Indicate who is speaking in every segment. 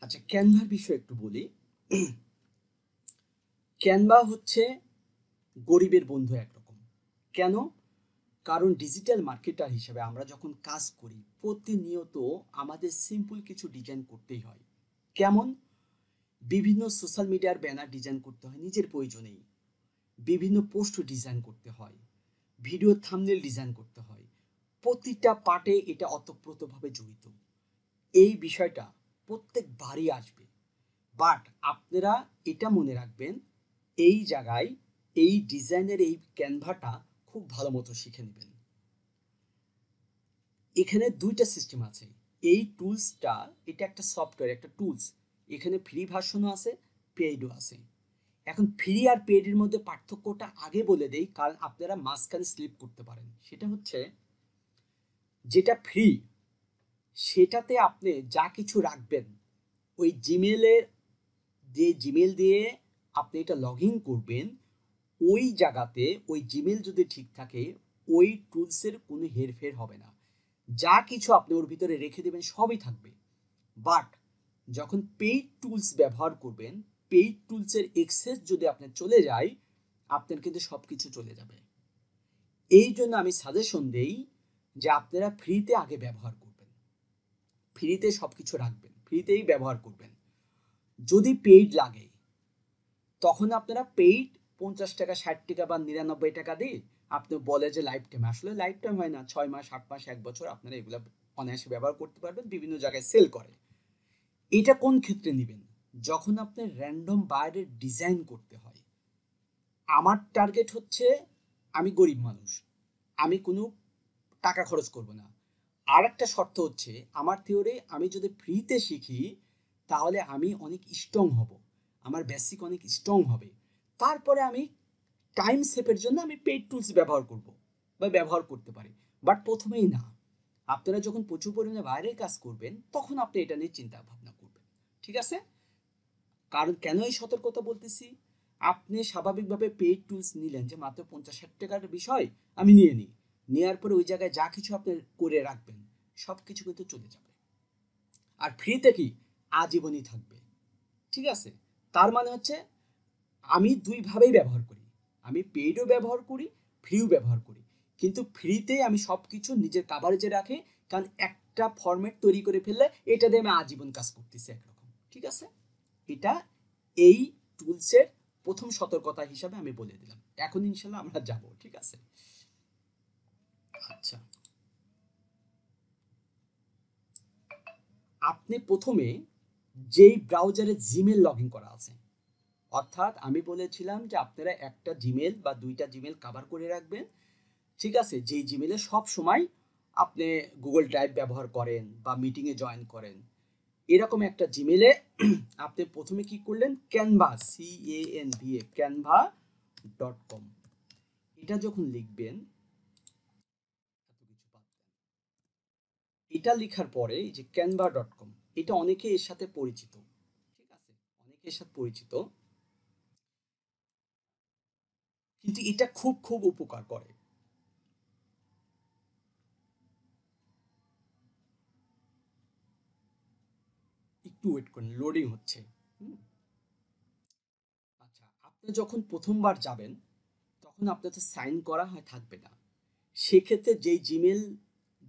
Speaker 1: আচ্ছা, ক্যানভার বিষয়ে একটু বলি। ক্যানভা হচ্ছে গরিবের বন্ধু একরকম। কেন? কারণ ডিজিটাল মার্কেটার হিসেবে আমরা যখন কাজ করি প্রতিনিয়ত আমাদের সিম্পল কিছু ডিজাইন করতেই হয়। কেমন? বিভিন্ন সোশ্যাল মিডিয়ার ব্যানার ডিজাইন করতে হয় নিজের প্রয়োজনেই, বিভিন্ন পোস্ট ডিজাইন করতে হয়, ভিডিও থাম্বনেল ডিজাইন করতে হয়। প্রতিটা পার্টে এটা ওতপ্রোতভাবে জড়িত। এই বিষয়টা প্রত্যেকবারই আসবে, বাট আপনারা এটা মনে রাখবেন, এই জায়গায় এই ডিজাইনের এই ক্যানভাটা খুব ভালো মতো শিখে নেবেন। এখানে দুইটা সিস্টেম আছে। এই টুলসটা, এটা একটা সফটওয়্যার, একটা টুলস। এখানে ফ্রি ভার্সনও আছে, পেইডও আছে। এখন ফ্রি আর পেইডের মধ্যে পার্থক্যটা আগে বলে দেই, কারণ আপনারা মাঝখানে স্লিপ করতে পারেন। সেটা হচ্ছে, যেটা ফ্রি সেটাতে আপনি যা কিছু রাখবেন, ওই জিমেলের যে জিমেল দিয়ে আপনি এটা লগ ইন করবেন, ওই জায়গাতে ওই জিমেল যদি ঠিক থাকে, ওই টুলসের কোনো হেরফের হবে না। যা কিছু আপনি ওর ভিতরে রেখে দেবেন সবই থাকবে। বাট যখন পেইড টুলস ব্যবহার করবেন, পেইড টুলসের এক্সেস যদি আপনার চলে যায়, আপনার কিন্তু সব কিছু চলে যাবে। এই জন্য আমি সাজেশন দেই যে আপনারা ফ্রিতে আগে ব্যবহার করবেন, ফ্রিতে সব কিছু রাখবেন, ফ্রিতেই ব্যবহার করবেন। যদি পেইড লাগে তখন আপনারা পেইড 50 টাকা, 60 টাকা বা 99 টাকা দিয়ে আপনি বলে যে লাইফ টাইম, আসলে লাইফ টাইম হয় না, 6 মাস, 8 মাস, 1 বছর আপনারা এগুলো অনায়াসে ব্যবহার করতে পারবেন। বিভিন্ন জায়গায় সেল করে। এটা কোন ক্ষেত্রে নেবেন? যখন আপনার র্যান্ডম বাইরের ডিজাইন করতে হয়। আমার টার্গেট হচ্ছে, আমি গরিব মানুষ, আমি কোনো টাকা খরচ করব না। আর একটা শর্ত হচ্ছে, আমার থিওরি, আমি যদি ফ্রিতে শিখি তাহলে আমি অনেক স্ট্রং হব, আমার বেসিক অনেক স্ট্রং হবে। তারপরে আমি টাইম সেভের জন্য আমি পেইড টুলস ব্যবহার করব বা ব্যবহার করতে পারি, বাট প্রথমেই না। আপনারা যখন প্রচুর পরিমাণে বাইরের কাজ করবেন তখন আপনি এটা নিয়ে চিন্তা ভাবনা করবেন। ঠিক আছে? কারণ কেন এই সতর্কতা বলতেছি, আপনি স্বাভাবিকভাবে পেইড টুলস নিলেন, যে মাত্র 50-60 টাকার বিষয় আমি নিয়ে নিই, নেওয়ার পরে ওই জায়গায় যা কিছু আপনি করে রাখবেন সব কিছু কিন্তু চলে যাবে। আর ফ্রিতে কি আজীবনই থাকবে। ঠিক আছে? তার মানে হচ্ছে, আমি দুইভাবেই ব্যবহার করি, আমি পেইডও ব্যবহার করি, ফ্রিও ব্যবহার করি। কিন্তু ফ্রিতে আমি সব কিছু নিজের কাভারেজে রাখি, কারণ একটা ফরম্যাট তৈরি করে ফেললে এটা দিয়ে আমি আজীবন কাজ করতেছি একরকম। ঠিক আছে? এটা এই টুলসের প্রথম সতর্কতা হিসাবে আমি বলে দিলাম। এখন ইনশাল্লাহ আমরা যাব। ঠিক আছে? আচ্ছা, আপনি প্রথমে যেই ব্রাউজারে জিমেল লগ ইন করা আছে, অর্থাৎ আমি বলেছিলাম যে আপনারা একটা জিমেল বা দুইটা জিমেল কভার করে রাখবেন। ঠিক আছে? যেই জিমেলে সব সময় আপনি গুগল ড্রাইভ ব্যবহার করেন বা মিটিংয়ে জয়েন করেন, এরকম একটা জিমেলে আপনি প্রথমে কি করলেন, ক্যানভা, CANVA, canva.com, এটা যখন লিখবেন, এত কিছু বাদ দেন। এটা লেখার পরে এই যে canva.com, এটা অনেকে এর সাথে পরিচিত। ঠিক আছে? অনেকে এর সাথে পরিচিত, কিন্তু এটা খুব খুব উপকার করে। একটু ওয়েট করুন, লোডিং হচ্ছে। হুম। আচ্ছা, আপনি যখন প্রথমবার যাবেন তখন আপনার তো সাইন করা হয় থাকবে না। সেক্ষেত্রে যেই জিমেল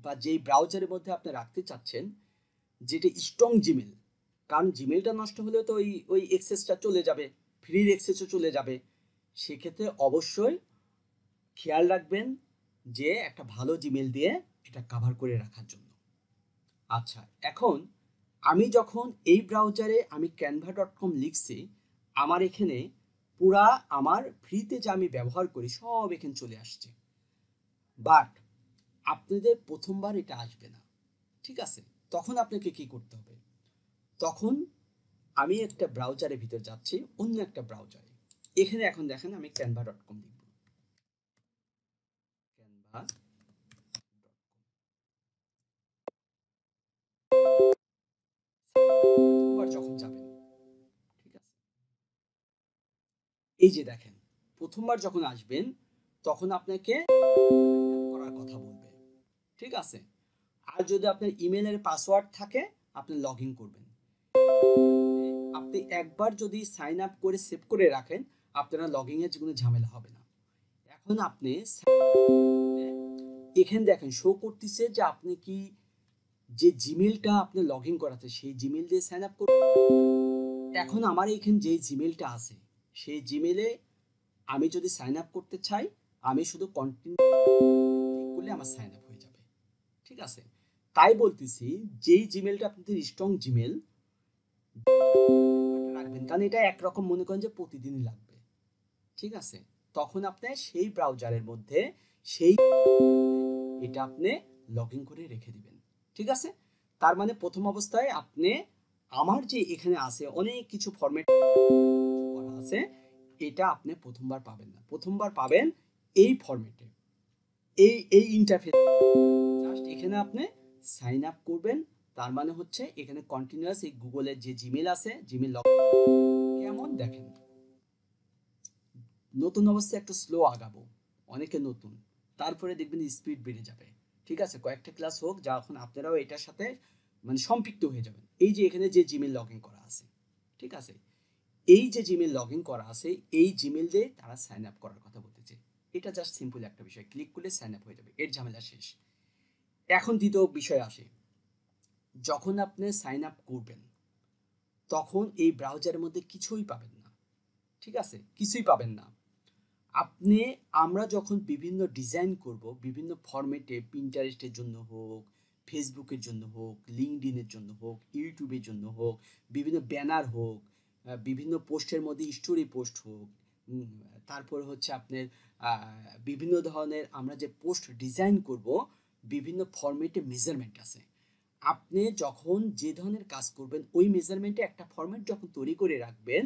Speaker 1: বা যেই ব্রাউজারের মধ্যে আপনি রাখতে চাচ্ছেন, যেটা স্ট্রং জিমেল, কারণ জিমেলটা নষ্ট হলেও তো ওই ওই এক্সেসটা চলে যাবে, ফ্রির এক্সেসও চলে যাবে। সেক্ষেত্রে অবশ্যই খেয়াল রাখবেন যে একটা ভালো জিমেল দিয়ে এটা কভার করে রাখার জন্য। আচ্ছা, এখন আমি যখন এই ব্রাউজারে আমি canva.com লিখছি, আমার এখানে পুরা আমার ফ্রিতে যা আমি ব্যবহার করি সব এখানে চলে আসছে। বাট আপনাদের প্রথমবার এটা আসবে না। ঠিক আছে? তখন আপনাকে কি করতে হবে? তখন আমি একটা ব্রাউজারের ভিতর যাচ্ছি, অন্য একটা ব্রাউজারে। এখানে এখন দেখেন আমি canva.com লিখব, ক্যানভা। প্রথমবার যখন যাবেন, ঠিক আছে, এই যে দেখেন, প্রথমবার যখন আসবেন তখন আপনাকে করার কথা বলবে। ঠিক আছে? আর যদি আপনার ইমেলের পাসওয়ার্ড থাকে আপনি লগ ইন করবেন। আপনি একবার যদি সাইন আপ করে সেভ করে রাখেন, আপনারা লগইন এর কোনো ঝামেলা হবে না। এখন আপনি এখানে দেখেন শো করতেছে যে আপনি কি যে জিমেলটা আপনি লগইন করাতে সেই জিমেল দিয়ে সাইন আপ করুন। এখন আমার এখানে যে জিমেলটা আছে সেই জিমেলে আমি যদি সাইন আপ করতে চাই, আমি শুধু কন্টিনিউ ক্লিক করলে আমার সাইন আপ হয়ে যাবে। ঠিক আছে, তাই বলতেছি যেই জিমেলটা আপনাদের স্ট্রং জিমেল রাখবেন, কারণ এটা একরকম মনে করেন যে প্রতিদিনই লাগবে। ঠিক আছে, তখন আপনি সেই ব্রাউজারের মধ্যে সেই এটা আপনি লগ ইন করে রেখে দিবেন। ঠিক আছে, তার মানে প্রথম অবস্থায় আপনি আমার যে এখানে আছে অনেক কিছু ফরম্যাট করা আছে, এটা আপনি প্রথমবার পাবেন না, প্রথমবার পাবেন এই ফরম্যাটে, এই ইন্টারফেস। জাস্ট এখানে আপনি সাইন আপ করবেন, তার মানে হচ্ছে এখানে কন্টিনিউয়াস এই গুগলের যে জিমেল আছে জিমেল লগ কেমন দেখেন। নতুন অবস্থায় একটু স্লো আগাবো, অনেকে নতুন, তারপরে দেখবেন স্পিড বেড়ে যাবে। ঠিক আছে, কয়েকটা ক্লাস হোক যখন আপনারাও এটার সাথে মানে সম্পৃক্ত হয়ে যাবেন। এই যে এখানে যে জিমেল লগ ইন করা আছে, ঠিক আছে, এই যে জিমেল লগ ইন করা আছে এই জিমেল দিয়ে তারা সাইন আপ করার কথা বলতেছে। এটা জাস্ট সিম্পল একটা বিষয়, ক্লিক করলে সাইন আপ হয়ে যাবে, এর ঝামেলা শেষ। এখন দ্বিতীয় বিষয় আসে, যখন আপনি সাইন আপ করবেন তখন এই ব্রাউজারের মধ্যে কিছুই পাবেন না। ঠিক আছে, কিছুই পাবেন না। আপনি আমরা যখন বিভিন্ন ডিজাইন করব, বিভিন্ন ফরম্যাটে, পিন্টারেস্টের জন্য হোক, ফেসবুকের জন্য হোক, লিঙ্কডইনের জন্য হোক, ইউটিউবের জন্য হোক, বিভিন্ন ব্যানার হোক, বিভিন্ন পোস্টের মধ্যে স্টোরি পোস্ট হোক, তারপর হচ্ছে আপনার বিভিন্ন ধরনের আমরা যে পোস্ট ডিজাইন করব, বিভিন্ন ফরম্যাটে মেজারমেন্ট আছে। আপনি যখন যে ধরনের কাজ করবেন ওই মেজারমেন্টে একটা ফরম্যাট যখন তৈরি করে রাখবেন,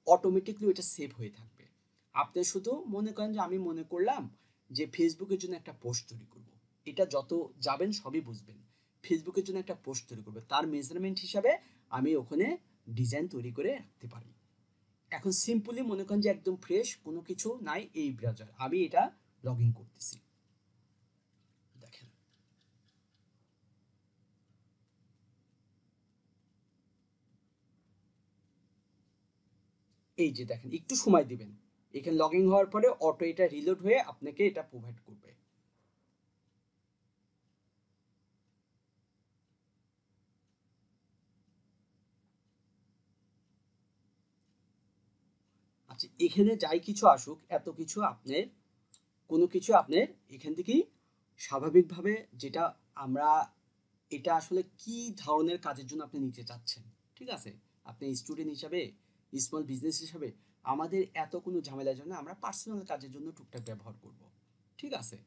Speaker 1: অটোমেটিকলি ওটা সেভ হয়ে থাকবে। আপনি শুধু মনে করেন যে আমি মনে করলাম যে ফেসবুকের জন্য একটা পোস্ট তৈরি করব, এটা যত যাবেন সবই বুঝবেন। ফেসবুকের জন্য একটা পোস্ট তৈরি করব, তার মেজারমেন্ট হিসাবে আমি ওখানে ডিজাইন তৈরি করে রাখতে পারি। এখন সিম্পলি মনে করেন যে একদম ফ্রেশ কোনো কিছু নাই এই ব্রাউজার, আমি এটা লগ ইন করতেছি। দেখেন এই যে দেখেন, একটু সময় দিবেন, এখানে লগ ইন হওয়ার পরে অটো এটা রিলোড হয়ে আপনাকে এটা প্রোভাইড করবে। আচ্ছা, এখানে যাই কিছু আসুক, এত কিছু আপনার কোনো কিছু আপনার এখান থেকেই স্বাভাবিকভাবে যেটা আমরা এটা আসলে কি ধরনের কাজের জন্য আপনি নিতে চাচ্ছেন। ঠিক আছে, আপনি স্টুডেন্ট হিসাবে, স্মল বিজনেস হিসাবে, আমাদের এত কোনো ঝামেলার জন্য আমরা পার্সোনাল কাজের জন্য টুকটাক ব্যবহার করব। ঠিক আছে,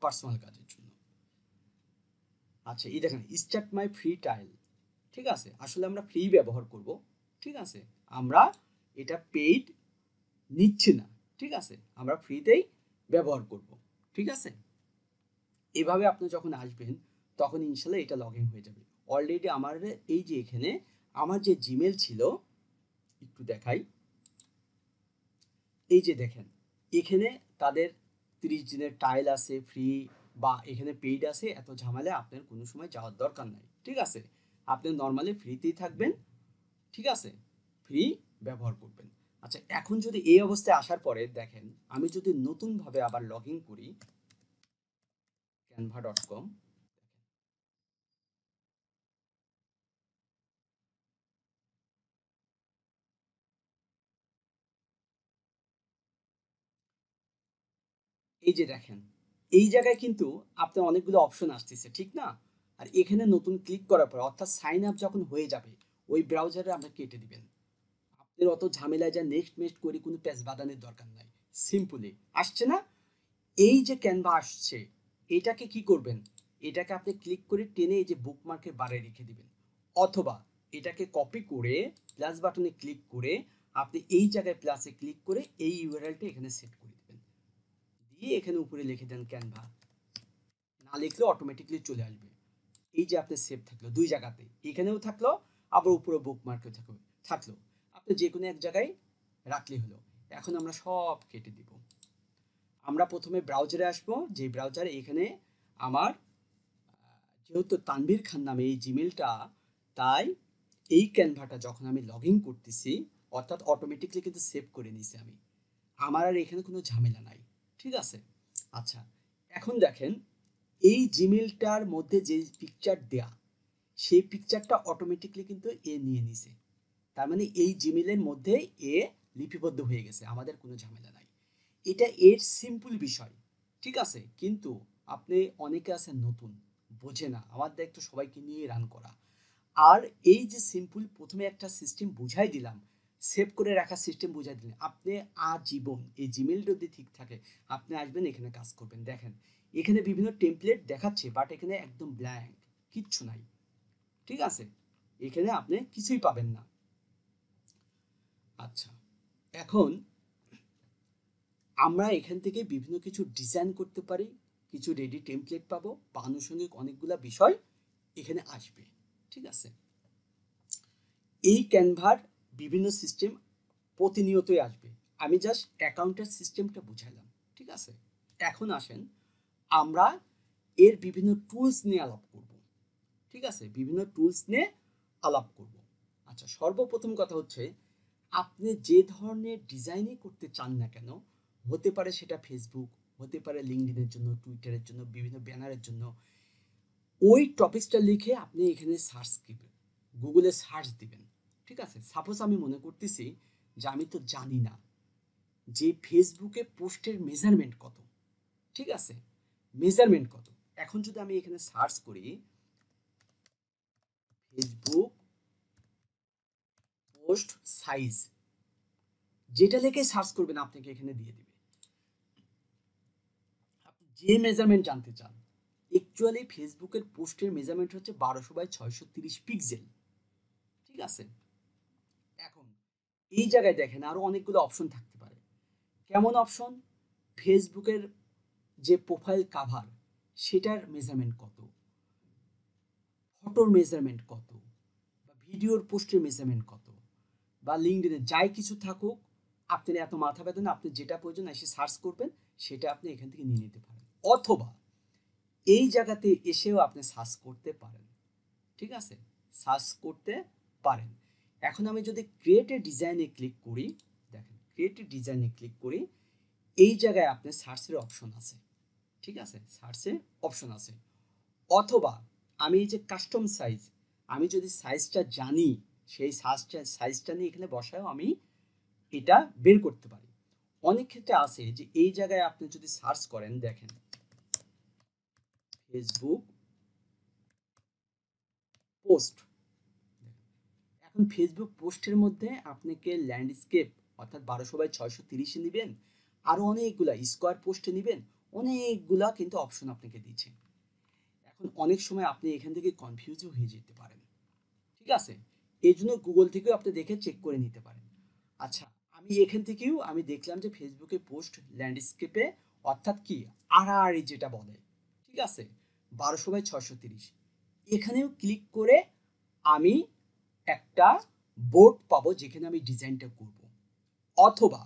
Speaker 1: পার্সোনাল কাজের জন্য। আচ্ছা, এই দেখেন স্টার্ট মাই ফ্রি ট্রায়াল। ঠিক আছে, আসলে আমরা ফ্রি ব্যবহার করব। ঠিক আছে, আমরা এটা পেইড নিচ্ছি না। ঠিক আছে, আমরা ফ্রিতেই ব্যবহার করব। ঠিক আছে, এভাবে আপনি যখন আসবেন তখন ইনশাল্লাহ এটা লগ ইন হয়ে যাবে। অলরেডি আমার এই যে এখানে আমার যে জিমেল ছিল, একটু দেখাই, এই যে দেখেন এখানে তাদের 30 দিনের ট্রায়াল আছে ফ্রি, বা এখানে পেইড আছে, এত ঝামেলা আপনার কোনো সময় যাওয়ার দরকার নাই। ঠিক আছে, আপনি নর্মালি ফ্রিতেই থাকবেন। ঠিক আছে, ফ্রি ব্যবহার করবেন। আচ্ছা, এখন যদি এই অবস্থায় আসার পরে দেখেন, আমি যদি নতুনভাবে আবার লগ ইন করি canva.com, এই যে দেখেন এই জায়গায় কিন্তু আপনার অনেকগুলো অপশন আসতেছে, ঠিক না? আর এখানে নতুন ক্লিক করার পর অর্থাৎ সাইন আপ যখন হয়ে যাবে ওই ব্রাউজারে আপনি কেটে দিবেন। আপনার অত ঝামেলায় যা নেক্সট মেক্সট করে কোনো পেজ বাদানোর দরকার নাই। সিম্পলি আসছে না, এই যে ক্যানভা আসছে, এটাকে কি করবেন, এটাকে আপনি ক্লিক করে টেনে এই যে বুকমার্কের বারে রেখে দিবেন, অথবা এটাকে কপি করে প্লাস বাটনে ক্লিক করে আপনি এই জায়গায় প্লাসে ক্লিক করে এই ইউআরএলটা এখানে সেট করে দিবেন, দিয়ে এখানে উপরে লিখে দেন ক্যানভা, না লিখলে অটোমেটিকলি চলে আসবে। এই যে আপনার সেভ থাকলো দুই জায়গাতে, এখানেও থাকলো আবার উপরে বুকমার্কেও থাকলো, আপনি যে কোনো এক জায়গায় রাখলেই হলো। এখন আমরা সব কেটে দিব। আমরা প্রথমে ব্রাউজারে আসব, যে ব্রাউজারে এখানে আমার যেহেতু তানভীর খান নামে এই জিমেলটা, তাই এই ক্যানভাটা যখন আমি লগ ইন করতেছি, অর্থাৎ অটোমেটিকলি কিন্তু সেভ করে নিছি আমি, আমার আর এখানে কোনো ঝামেলা নাই। ঠিক আছে? আচ্ছা, এখন দেখেন এই জিমেলটার মধ্যে যে পিকচার দেয়া, সেই পিকচারটা অটোমেটিকলি কিন্তু এ নিয়ে নিছে। তার মানে এই জিমেলের মধ্যে এ লিপিবদ্ধ হয়ে গেছে, আমাদের কোনো ঝামেলা নাই। এটা এর সিম্পল বিষয়। ঠিক আছে? কিন্তু আপনি অনেকে আছেন নতুন, বোঝে না, আমার দায়িত্ব সবাইকে নিয়ে রান করা। আর এই যে সিম্পল প্রথমে একটা সিস্টেম বুঝাই দিলাম, সেভ করে রাখার সিস্টেম বুঝাই দিলেন, আপনি আজীবন এই জিমেল যদি ঠিক থাকে আপনি আসবেন এখানে কাজ করবেন। দেখেন এখানে বিভিন্ন টেমপ্লেট দেখাচ্ছে, বাট এখানে একদম ব্ল্যাঙ্ক, কিচ্ছু নাই। ঠিক আছে? এখানে আপনি কিছুই পাবেন না। আচ্ছা, এখন আমরা এখান থেকে বিভিন্ন কিছু ডিজাইন করতে পারি, কিছু রেডি টেমপ্লেট পাবো, বা আনুষঙ্গিক অনেকগুলা বিষয় এখানে আসবে। ঠিক আছে? এই ক্যানভার বিভিন্ন সিস্টেম প্রতিনিয়তই আসবে। আমি জাস্ট অ্যাকাউন্টের সিস্টেমটা বুঝাইলাম। ঠিক আছে? এখন আসেন আমরা এর বিভিন্ন টুলস নিয়ে আলাপ করব। ঠিক আছে? বিভিন্ন টুলস নিয়ে আলাপ করব। আচ্ছা, সর্বপ্রথম কথা হচ্ছে আপনি যে ধরনের ডিজাইনই করতে চান না কেন, হতে পারে সেটা ফেসবুক, হতে পারে লিঙ্কডইনের জন্য, টুইটারের জন্য, বিভিন্ন ব্যানারের জন্য, ওই টপিকসটা লিখে আপনি এখানে সার্চ দিবেন, গুগলে সার্চ দিবেন। ঠিক আছে? সাপোজ আমি মনে করতেছি যে আমি তো জানি না যে ফেসবুকে পোস্টের মেজারমেন্ট কত। ঠিক আছে? মেজারমেন্ট কত। এখন যদি আমি এখানে সার্চ করি ফেসবুক পোস্ট সাইজ, যেটা লিখে সার্চ করবেন আপনাকে এখানে দিয়ে দিবে। আপনি যে মেজারমেন্ট জানতে চান, অ্যাকচুয়ালি ফেসবুকের পোস্টের মেজারমেন্ট হচ্ছে 1200 বাই 630 পিক্সেল। ঠিক আছে? এখন এই জায়গায় দেখেন আরো অনেকগুলো অপশন থাকতে পারে। কেমন অপশন? ফেসবুকের যে প্রোফাইল কাভার, সেটার মেজারমেন্ট কত, ফটোর মেজারমেন্ট কত, বা ভিডিওর পোস্টের মেজারমেন্ট কত, বা লিঙ্কডইনে যাই কিছু থাকুক, আপনার এত মাথা ব্যথা না, আপনি যেটা প্রয়োজন এসে সার্চ করবেন, সেটা আপনি এখান থেকে নিয়ে নিতে পারেন। অথবা এই জায়গাতে এসেও আপনি সার্চ করতে পারেন। ঠিক আছে? সার্চ করতে পারেন। এখন আমি যদি ক্রিয়েট এ ডিজাইনে ক্লিক করি, দেখেন ক্রিয়েট এ ডিজাইনে ক্লিক করি, এই জায়গায় আপনার সার্চের অপশন আছে। ঠিক আছে? সার্চের অপশন আছে। অথবা আমি এই যে কাস্টম সাইজ, আমি যদি সাইজটা জানি, সেই সাইজটা নিয়ে এখানে বসায়ও আমি এটা বের করতে পারি। অনেক ক্ষেত্রে আছে যে এই জায়গায় আপনি যদি সার্চ করেন, দেখেন ফেসবুক পোস্ট, এখন ফেসবুক পোস্টের মধ্যে আপনাকে ল্যান্ডস্কেপ অর্থাৎ 1200 বাই 630 নেবেন, আরও অনেকগুলা স্কোয়ার পোস্টে নেবেন, অনেকগুলা কিন্তু অপশন আপনাকে দিচ্ছে। এখন অনেক সময় আপনি এখান থেকে কনফিউজও হয়ে যেতে পারেন। ঠিক আছে? এই জন্য গুগল থেকেও আপনি দেখে চেক করে নিতে পারেন। আচ্ছা, আমি এখান থেকেও আমি দেখলাম যে ফেসবুকে পোস্ট ল্যান্ডস্কেপে, অর্থাৎ কি আড়াআড়ি যেটা বলে, ঠিক আছে, 1200 বাই 630, এখানেও ক্লিক করে আমি একটা বোর্ড পাবো যেখানে আমি ডিজাইনটা করব। অথবা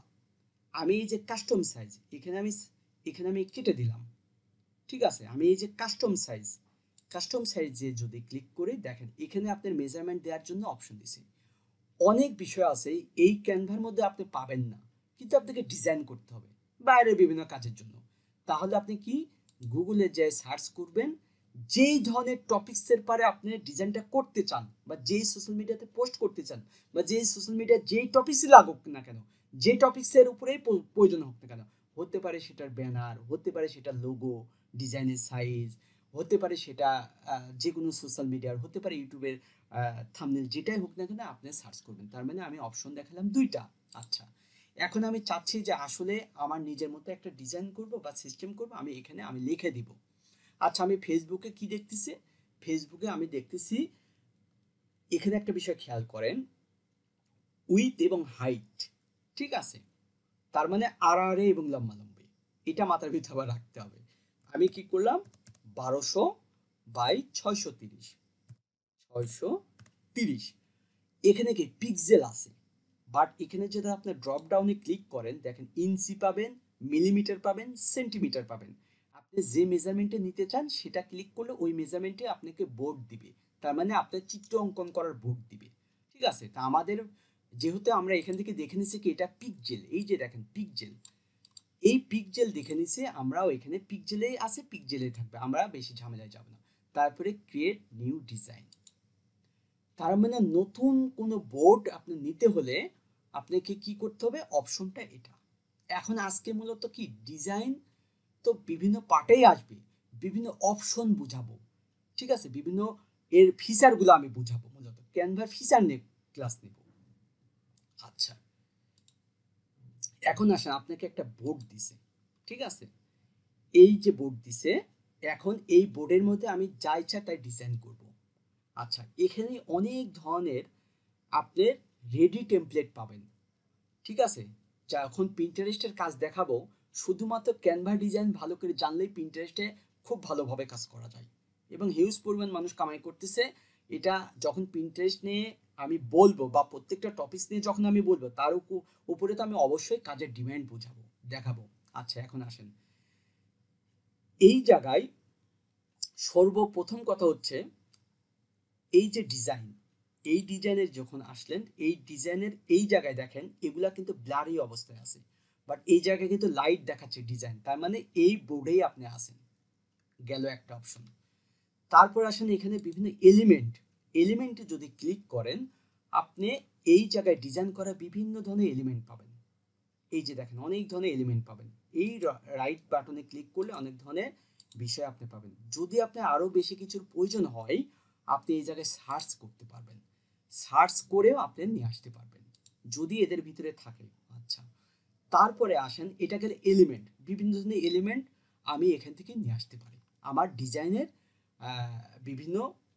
Speaker 1: আমি এই যে কাস্টম সাইজ, এখানে আমি কেটে দিলাম। ঠিক আছে? আমি এই যে কাস্টম সাইজে যদি ক্লিক করি, দেখেন এখানে আপনার মেজারমেন্ট দেওয়ার জন্য অপশন দিছে। অনেক বিষয় আছে এই ক্যানভার মধ্যে আপনি পাবেন না, কিন্তু আপনাকে ডিজাইন করতে হবে বাইরের বিভিন্ন কাজের জন্য। তাহলে আপনি কি গুগলে যে সার্চ করবেন, যেই ধরনের টপিক্সের পারে আপনি ডিজাইনটা করতে চান, বা যেই সোশ্যাল মিডিয়াতে পোস্ট করতে চান, বা যেই সোশ্যাল মিডিয়া যেই টপিক্সই লাগুক না কেন, যে টপিক্সের উপরেই প্রয়োজন হোক না কেন, হতে পারে সেটার ব্যানার, হতে পারে সেটা লোগো, ডিজাইনের সাইজ, হতে পারে সেটা যে কোনো সোশ্যাল মিডিয়ার, হতে পারে ইউটিউবের থাম্বনেল, যেটাই হোক না কেন আপনি সার্চ করবেন। তার মানে আমি অপশন দেখালাম দুইটা। আচ্ছা, এখন আমি চাচ্ছি যে আসলে আমার নিজের মতো একটা ডিজাইন করব বা সিস্টেম করব, আমি এখানে আমি লিখে দিব। আচ্ছা, আমি ফেসবুকে কি দেখতেছি? ফেসবুকে আমি দেখতেছি এখানে একটা বিষয় খেয়াল করেন, উইথ এবং হাইট। ঠিক আছে? তার মানে আড়াআড়ি এবং লম্বালম্বি, এটা মাথার ভিতরে আবার রাখতে হবে। আমি কি করলাম? 1200 বাই 630, 630, এখানে কি পিক্সেল আছে, বাট এখানে যদি আপনি ড্রপ ডাউনে ক্লিক করেন, দেখেন ইঞ্চি পাবেন, মিলিমিটার পাবেন, সেন্টিমিটার পাবেন। আপনি যে মেজারমেন্টে নিতে চান সেটা ক্লিক করলে ওই মেজারমেন্টে আপনাকে বোর্ড দিবে, তার মানে আপনার চিত্র অঙ্কন করার বোর্ড দিবে। ঠিক আছে। তা আমাদের যেহেতু আমরা এখান থেকে দেখে নিছি কি এটা পিকজেল, এই যে দেখেন পিকজেল, এই পিকজেল দেখে নিছে, আমরাও এখানে পিকজেলেই আছে, পিকজেলেই থাকবে, আমরা বেশি ঝামেলায় যাব না। তারপরে ক্রিয়েট নিউ ডিজাইন, তার মানে নতুন কোনো বোর্ড আপনি নিতে হলে আপনাকে কি করতে হবে, অপশনটা এটা। এখন আজকে মূলত কি ডিজাইন তো বিভিন্ন পার্টেই আসবে, বিভিন্ন অপশন বুঝাবো, ঠিক আছে, বিভিন্ন এর ফিচারগুলো আমি বুঝাবো, মূলত ক্যানভার ফিচার নিয়ে ক্লাস নেব। আচ্ছা, এখন আসেন আপনাকে একটা বোর্ড দিছে, ঠিক আছে, এই যে বোর্ড দিছে, এখন এই বোর্ডের মধ্যে আমি যা ইচ্ছা তাই ডিজাইন করব। আচ্ছা, এখানে অনেক ধরনের আপনার রেডি টেমপ্লেট পাবেন, ঠিক আছে। যখন পিন্টারেস্টের কাজ দেখাবো, শুধুমাত্র ক্যানভা ডিজাইন ভালো করে জানলেই পিন্টারেস্টে খুব ভালোভাবে কাজ করা যায় এবং হিউজ পরিমাণ মানুষ কামাই করতেছে। এটা যখন পিন্টারেস্ট নিয়ে আমি বলবো বা প্রত্যেকটা টপিকস নিয়ে যখন আমি বলবো, তার উপরে তো আমি অবশ্যই কাজের ডিমান্ড বোঝাবো, দেখাবো। আচ্ছা, এখন আসেন এই জায়গায় সর্বপ্রথম কথা হচ্ছে এই যে ডিজাইন, এই ডিজাইনের যখন আসলেন, এই ডিজাইনের এই জায়গায় দেখেন এগুলা কিন্তু ব্লারি অবস্থায় আছে, বাট এই জায়গায় কিন্তু লাইট দেখাচ্ছে ডিজাইন, তার মানে এই বোর্ডেই আপনি আসেন, গেল একটা অপশন। তারপর আসেন এখানে বিভিন্ন এলিমেন্ট, এলিমেন্টে যদি ক্লিক করেন আপনি এই জায়গায় ডিজাইন করা বিভিন্ন ধরনের এলিমেন্ট পাবেন। এই যে দেখেন অনেক ধরনের এলিমেন্ট পাবেন, এই রাইট বাটনে ক্লিক করলে অনেক ধরনের বিষয় আপনি পাবেন। যদি আপনি আরো বেশি কিছুর প্রয়োজন হয়, আপনি এই জায়গায় সার্চ করতে পারবেন, সার্চ করেও আপনি নিয়ে আসতে পারবেন যদি এদের ভিতরে থাকে। আচ্ছা, তারপরে আসেন এটা গেলে এলিমেন্ট, বিভিন্ন ধরনের এলিমেন্ট আমি এখান থেকে নিয়ে আসতে পারি আমার ডিজাইনের বিভিন্ন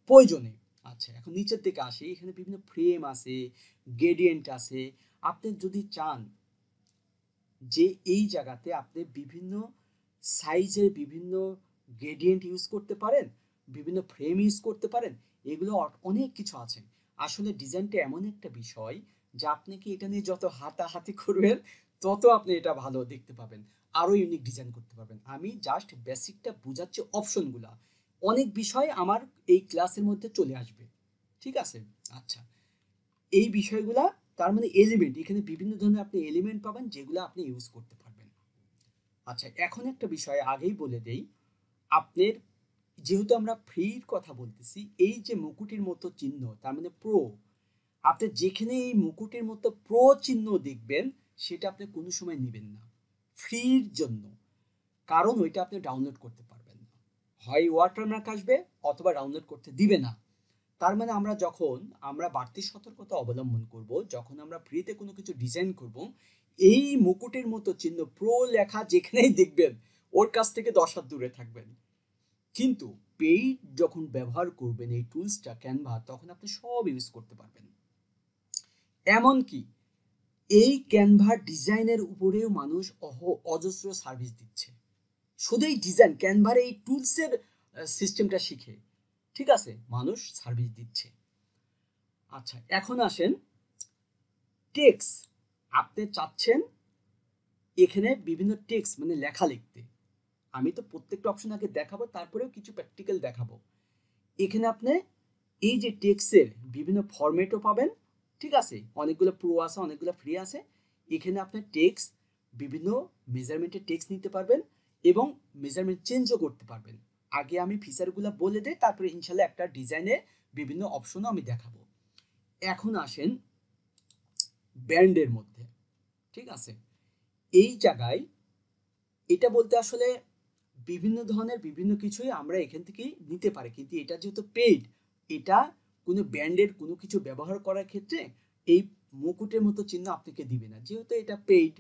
Speaker 1: প্রয়োজনে। আচ্ছা, এখন নিচের দিকে আসি, এখানে বিভিন্ন ফ্রেম আছে, গ্রেডিয়েন্ট আছে। আপনি যদি চান যে এই জায়গাতে আপনি বিভিন্ন সাইজের বিভিন্ন গ্রেডিয়েন্ট ইউজ করতে পারেন, বিভিন্ন ফ্রেম ইউজ করতে পারেন, এগুলো অনেক কিছু আছে। আসলে ডিজাইনটা এমন একটা বিষয় যে আপনি কি এটা নিয়ে যত হাতাহাতি করবেন তত আপনি এটা ভালো দেখতে পাবেন, আরো ইউনিক ডিজাইন করতে পারবেন। আমি জাস্ট বেসিকটা বুঝাচ্ছি, অপশনগুলা, অনেক বিষয় আমার এই ক্লাসের মধ্যে চলে আসবে, ঠিক আছে। আচ্ছা, এই বিষয়গুলা, তার মানে এলিমেন্ট, এখানে বিভিন্ন ধরনের আপনি এলিমেন্ট পাবেন যেগুলো আপনি ইউজ করতে পারবেন। আচ্ছা, এখন একটা বিষয় আগেই বলে দেই, আপনার যেহেতু আমরা ফ্রির কথা বলতেছি, এই যে মুকুটের মতো চিহ্ন, তার মানে প্রো, আপনি যেখানে এই মুকুটের মতো প্রো চিহ্ন দেখবেন সেটা আপনি কোনো সময় নেবেন না ফ্রির জন্য, কারণ ওইটা আপনি ডাউনলোড করতে পারবেন না, হয় ওয়াটারমার্ক আসবে অথবা ডাউনলোড করতে দিবে না। তার মানে আমরা বাড়তি সতর্কতা অবলম্বন করব যখন আমরা ফ্রিতে কোনো কিছু ডিজাইন করব, এই মুকুটের মতো চিহ্ন প্রো লেখা যেখানেই দেখবেন ওর কাছ থেকে 10 হাত দূরে থাকবেন। কিন্তু পেইড যখন ব্যবহার করবেন এই টুলসটা ক্যানভা, তখন আপনি সব ইউজ করতে পারবেন। এমনকি এই ক্যানভা ডিজাইনের উপরেও মানুষ অজস্র সার্ভিস দিচ্ছে, শুধু এই ডিজাইন ক্যানভার এই টুলসের সিস্টেমটা শিখে, ঠিক আছে, মানুষ সার্ভিস দিচ্ছে। আচ্ছা, এখন আসেন টেক্সট, আপনি চাচ্ছেন এখানে বিভিন্ন টেক্সট মানে লেখা লিখতে, আমি তো প্রত্যেকটা অপশন আগে দেখাবো, তারপরেও কিছু প্র্যাকটিক্যাল দেখাবো। এখানে আপনি এই যে টেক্সটের বিভিন্ন ফরম্যাটও পাবেন, ঠিক আছে, অনেকগুলো প্রো আছে, অনেকগুলো ফ্রি আছে। এখানে আপনি টেক্সট বিভিন্ন মেজারমেন্টের টেক্সট নিতে পারবেন এবং মেজারমেন্ট চেঞ্জও করতে পারবেন। আগে আমি ফিচারগুলো বলে দিই, তারপরে ইনশাল্লাহ একটা ডিজাইনে বিভিন্ন অপশনও আমি দেখাবো। এখন আসেন ব্যান্ডের মধ্যে, ঠিক আছে, এই জায়গায় এটা বলতে আসলে বিভিন্ন ধরনের বিভিন্ন কিছুই আমরা এখান থেকে নিতে পারি, কিন্তু এটা যেহেতু পেইড, এটা কোনো ব্যান্ডের কোনো কিছু ব্যবহার করার ক্ষেত্রে এই মুকুটের মতো চিহ্ন আপনাকে দিবে না, যেহেতু এটা পেইড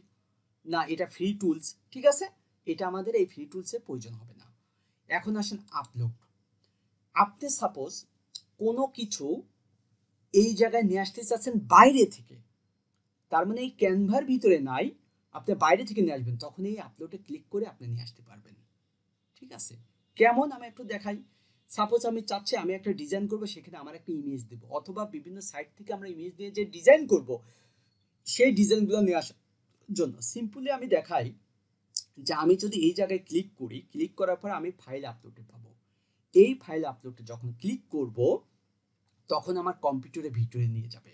Speaker 1: না, এটা ফ্রি টুলস, ঠিক আছে, এটা আমাদের এই ফ্রি টুলসের প্রয়োজন হবে না। এখন আসেন আপলোড, আপনি সাপোজ কোনো কিছু এই জায়গায় নিয়ে আসতে চাচ্ছেন বাইরে থেকে, তার মানে এই ক্যানভার ভিতরে নাই, আপনি বাইরে থেকে নিয়ে আসবেন, তখন এই আপলোডে ক্লিক করে আপনি নিয়ে আসতে পারবেন, ঠিক আছে। কেমন আমি একটু দেখাই, সাপোজ আমি চাচ্ছি আমি একটা ডিজাইন করব, সেখানে আমার একটা ইমেজ দেব, অথবা বিভিন্ন সাইট থেকে আমরা ইমেজ দিয়ে যে ডিজাইন করব সেই ডিজাইনগুলো নিয়ে আসার জন্য সিম্পলি আমি দেখাই যে আমি যদি এই জায়গায় ক্লিক করি, ক্লিক করার পর আমি ফাইল আপলোডে পাবো, এই ফাইল আপলোডে যখন ক্লিক করব তখন আমার কম্পিউটারে ভিতরে নিয়ে যাবে,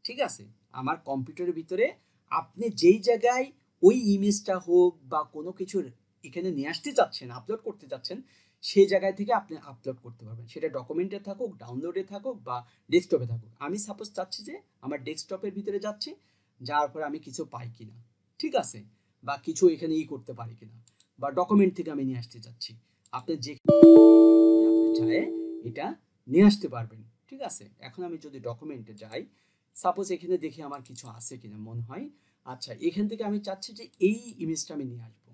Speaker 1: ঠিক আছে, আমার কম্পিউটারের ভিতরে আপনি যেই জায়গায় ওই ইমেজটা হোক বা কোনো কিছুর এখানে নিয়ে আসতে চাচ্ছেন, আপলোড করতে চাচ্ছেন, সেই জায়গায় থেকে আপনি আপলোড করতে পারবেন। সেটা ডকুমেন্টে থাকুক, ডাউনলোডে থাকুক বা ডেস্কটপে থাকুক। আমি সাপোজ চাচ্ছি যে আমার ডেস্কটপের ভিতরে যাচ্ছি, যাওয়ার পরে আমি কিছু পাই কিনা, ঠিক আছে, বা কিছু এখানে করতে পারি কিনা, বা ডকুমেন্ট থেকে আমি নিয়ে আসতে চাচ্ছি। আপনি যে আপনি চায়ে এটা নিয়ে আসতে পারবেন, ঠিক আছে। এখন আমি যদি ডকুমেন্টে যাই, সাপোজ এখানে দেখি আমার কিছু আছে কিনা, মনে হয় আচ্ছা এখান থেকে আমি চাচ্ছি যে এই ইমেজটা আমি নিয়ে আসবো।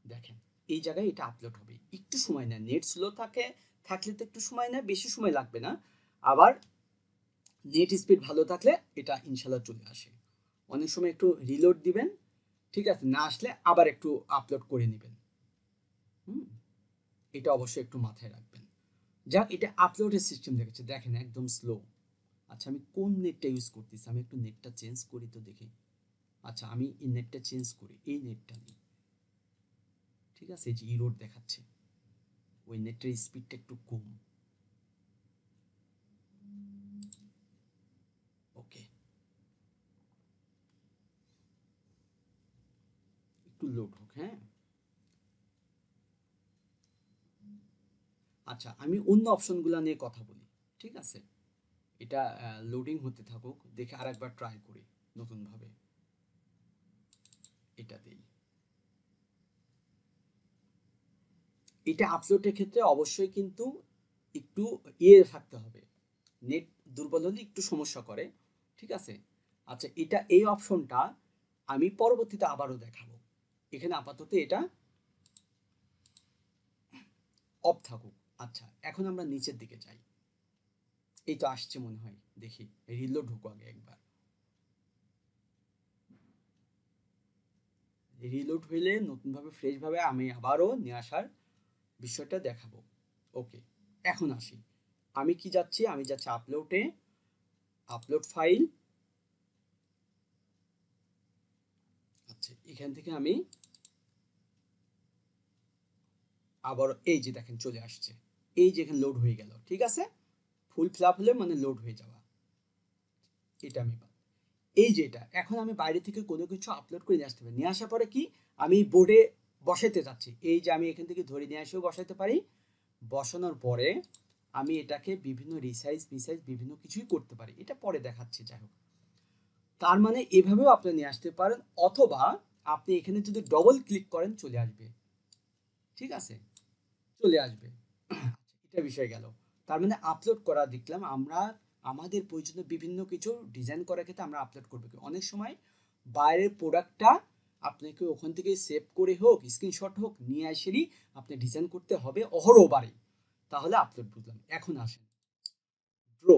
Speaker 1: দেখেন এই জায়গায় এটা আপলোড হবে, একটু সময় নেয়, নেট স্লো থাকলে তো একটু সময় নেয়, বেশি সময় লাগবে না। আবার নেট স্পিড ভালো থাকলে এটা ইনশাল্লাহ চলে আসে। অনেক সময় একটু রিলোড দিবেন, ঠিক আছে, না আসলে আবার একটু আপলোড করে নেবেন। এটা অবশ্যই একটু মাথায় রাখবেন। যাক, এটা আপলোডের সিস্টেম দেখেছে, দেখেন একদম স্লো। আচ্ছা আমি কোন নেটটা ইউজ করতেছি, আমি একটু নেটটা চেঞ্জ করি তো দেখি। আচ্ছা আমি এই নেটটা চেঞ্জ করি, এই নেটটা নিই, ঠিক আছে। এই যে ইরোড দেখাচ্ছে, ওই নেটটার স্পিডটা একটু কম। ওকে, একটু লোড হোক, হ্যাঁ। আচ্ছা আমি অন্য অপশনগুলো নিয়ে কথা বলি, ঠিক আছে। এটা লোডিং হতে থাকুক, দেখে আরেকবার ট্রাই করি নতুনভাবে। এটা দিই। এটা আপলোডের ক্ষেত্রে অবশ্যই কিন্তু একটু থাকতে হবে, নেট দুর্বল হলে একটু সমস্যা করে, ঠিক আছে। আচ্ছা এটা এই অপশনটা আমি পরবর্তীতে আবারও দেখাবো। এখানে আপাতত এটা অফ থাকুক। আচ্ছা এখন আমরা নিচের দিকে যাই, এই তো আসছে মনে হয়, দেখি রিলোড ঢুকো আগে একবার। রিলোড হইলে নতুনভাবে ফ্রেশভাবে আমি আবারও নিয়ে আসার বিষয়টা দেখাবো। ওকে, এখন আসি, আমি কি যাচ্ছি, আমি যাচ্ছি আপলোডে, আপলোড ফাইল। আচ্ছা এখান থেকে আমি আবার এই যে দেখেন চলে আসছে, এই যে এখানে লোড হয়ে গেল, ঠিক আছে। ফুল ফিল আপ হলে মানে লোড হয়ে যাওয়া, এটা আমি এই যে এটা এখন আমি বাইরে থেকে কোনো কিছু আপলোড করে নিয়ে আসতে পারি। নিয়ে আসার পরে কি আমি বোর্ডে বসাতে যাচ্ছি, এই যে আমি এখান থেকে ধরে নিয়ে এসেও বসাতে পারি। বসানোর পরে আমি এটাকে বিভিন্ন রিসাইজ মিসাইজ বিভিন্ন কিছুই করতে পারি, এটা পরে দেখাচ্ছি। যাই হোক, তার মানে এভাবেও আপনি নিয়ে আসতে পারেন, অথবা আপনি এখানে যদি ডবল ক্লিক করেন চলে আসবে, ঠিক আছে, চলে আসবে। এটা বিষয় গেল। তার মানে আপলোড করা দেখলাম আমরা, আমাদের প্রয়োজনীয় বিভিন্ন কিছু ডিজাইন করার ক্ষেত্রে আমরা আপলোড করবো। অনেক সময় বাইরের প্রোডাক্টটা আপনাকে ওখান থেকে সেভ করে হোক, স্ক্রিনশট হোক, নিয়ে আসেরই আপনি ডিজাইন করতে হবে অহরহবারে, তাহলে আপলোড বুঝলাম। এখন আসেন ড্র,